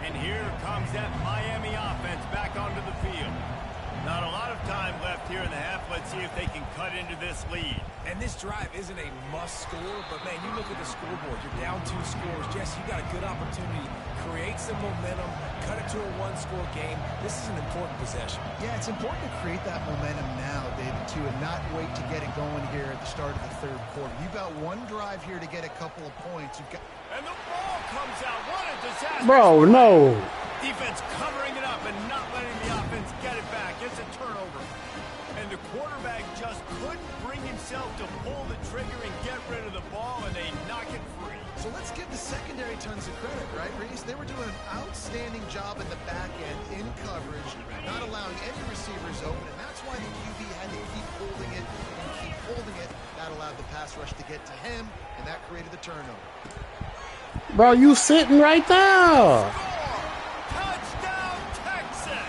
And here comes that Miami offense back onto the field. Not a lot of time left here in the half. Let's see if they can cut into this lead. And this drive isn't a must score, but man, you look at the scoreboard, you're down 2 scores. Jesse, you got a good opportunity. Create some momentum, cut it to a 1-score game. This is an important possession. Yeah, it's important to create that momentum now, David, too, and not wait to get it going here at the start of the third quarter. You've got one drive here to get a couple of points. You've got. And the ball comes out. What a disaster. Bro, no. Defense covering it up and not letting the offense get it back. It's a turnover. And the quarterback just couldn't bring himself to pull the trigger and get rid of the ball, and they knock it free. So let's give the secondary tons of credit, right, Reese? They were doing an outstanding job in the back end, in coverage, not allowing any receivers open, and that's why the QB had to keep holding it and keep holding it. That allowed the pass rush to get to him, and that created the turnover. Bro, you sitting right there. Touchdown, Texas!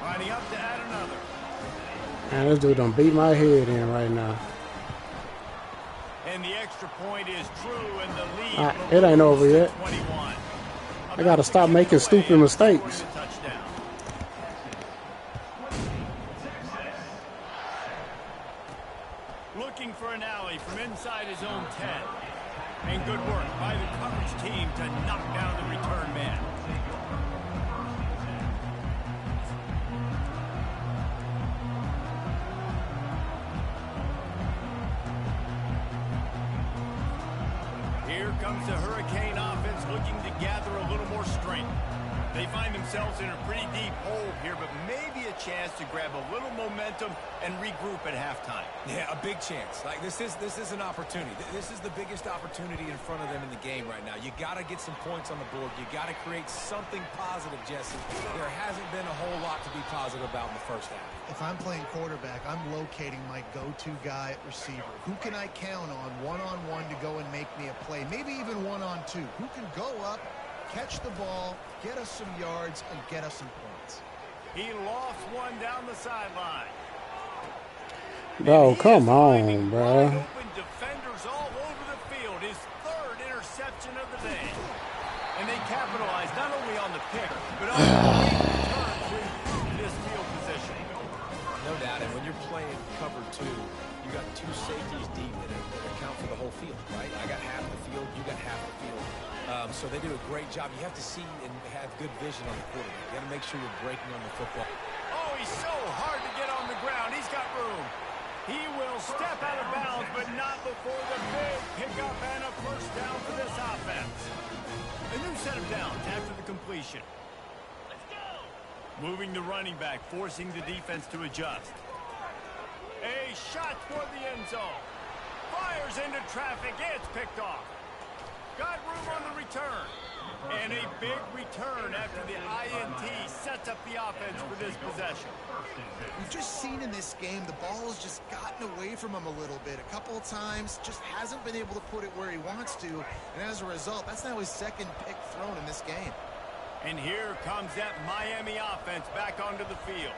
Lining up to add another. Man, this dude done beat my head in right now. And the extra point is true, and the lead. It ain't over yet. 21. I got to stop making stupid mistakes. Looking for an alley from inside his own 10. And good work by the coverage team to knock down the return man. Here comes the Hurricane offense looking to gather a little more strength. They find themselves in a pretty deep hole here, but maybe a chance to grab a little momentum and regroup at halftime. Yeah, a big chance. Like this is an opportunity. This is the biggest opportunity in front of them in the game right now. You got to get some points on the board. You got to create something positive, Jesse. There hasn't been a whole lot to be positive about in the first half. If I'm playing quarterback, I'm locating my go-to guy at receiver. Who can I count on one-on-one to go and make me a play? Maybe even one-on-two. Who can go up, catch the ball, get us some yards, and get us some points? He lost one down the sideline. Bro, come on, bro. Open defenders all over the field. His 3rd interception of the day. And they capitalize not only on the pick, but on the return to improve this field position. No doubt, and when you're playing cover 2, you got 2 safeties deep that account for the whole field, right? I got half the field, you got half the field. So they do a great job. You have to see and have good vision on the quarterback. You got to make sure you're breaking on the football. Oh, he's so hard to get on the ground. He's got room. He will step out of bounds, but not before the big pickup and a first down for this offense. A new set of downs after the completion. Let's go. Moving the running back, forcing the defense to adjust. A shot toward the end zone. Fires into traffic. It's picked off. Got room on the return. And a big return after the INT sets up the offense for this possession. We've just seen in this game the ball has just gotten away from him a little bit. A couple of times, just hasn't been able to put it where he wants to. And as a result, that's now his second pick thrown in this game. And here comes that Miami offense back onto the field.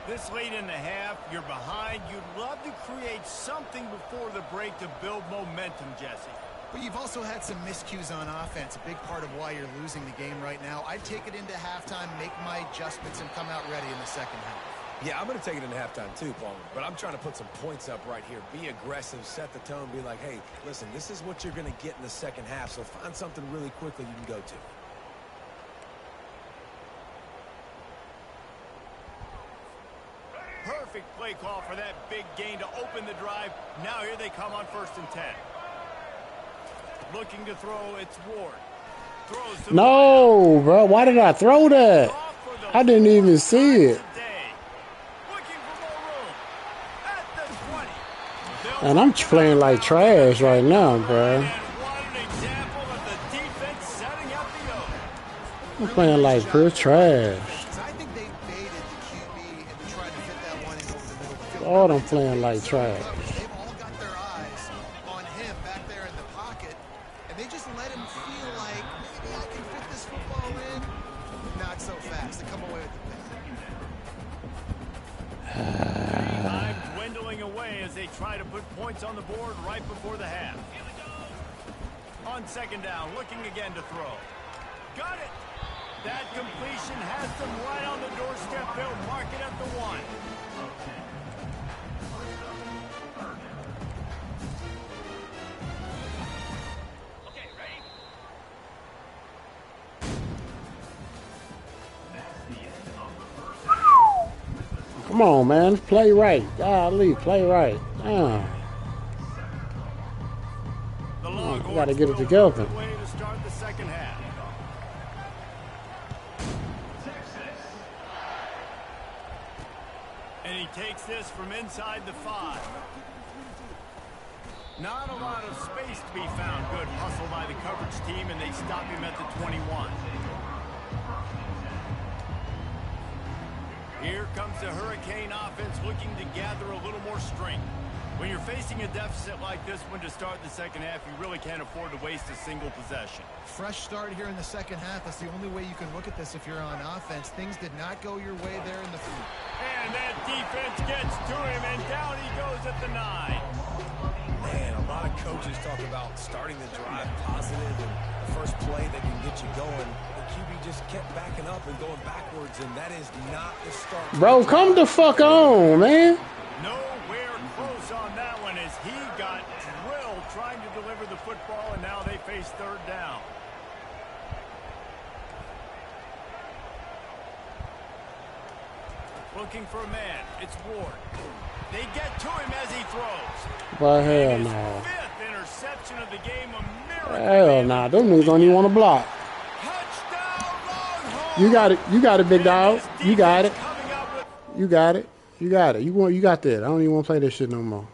This late in the half, you're behind. You'd love to create something before the break to build momentum, Jesse. But you've also had some miscues on offense, a big part of why you're losing the game right now. I'd take it into halftime, make my adjustments, and come out ready in the second half. Yeah, I'm going to take it into halftime too, Paul. But I'm trying to put some points up right here. Be aggressive, set the tone, be like, hey, listen, this is what you're going to get in the second half, so find something really quickly you can go to. Perfect play call for that big gain to open the drive. Now here they come on 1st and 10. Looking to throw, it's Ward. Throws to No, bro. Why did I throw that? I didn't even see it. Looking for more room at the 20. And I'm playing like trash right now, bro. And what an example of the defense setting up the open. I'm playing like pure trash. I think they baited the QB and tried to fit that one in over the middle of the field. Lord, I'm playing like trash. They've all got their eyes on him back there in the pocket, and they just let him feel like, maybe I can fit this football in. Not so fast. They come away with the pick. Time dwindling away as they try to put points on the board right before the half. On 2nd down, looking again to throw. Got it. That completion has them right on the doorstep. They'll mark it at the 1. Okay, ready? That's the end of the first. Come on, man. Play right. Golly, play right. Damn. The I gotta get it together. Way to start the second half. And he takes this from inside the 5. Not a lot of space to be found. Good hustle by the coverage team, and they stop him at the 21. Here comes the Hurricane offense looking to gather a little more strength. When you're facing a deficit like this one to start the second half, you really can't afford to waste a single possession. Fresh start here in the second half. That's the only way you can look at this if you're on offense. Things did not go your way there in the field. And that defense gets to him, and down he goes at the 9. Man, a lot of coaches talk about starting the drive positive and the first play that can get you going. The QB just kept backing up and going backwards, and that is not the start. Bro, come the fuck on, man. Nowhere close on that one as he got drilled trying to deliver the football, and now they face 3rd down. Looking for a man. It's Ward. They get to him as he throws. But hell His no. 5th interception of the game, a miracle. Hell nah. Them niggas don't even want to block. Touchdown, Longhorns! You got it. You got it, big dog. And You got it. this defense coming up with You got it. You got it. You got that. I don't even want to play this shit no more.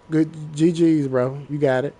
Good GG's, bro. You got it.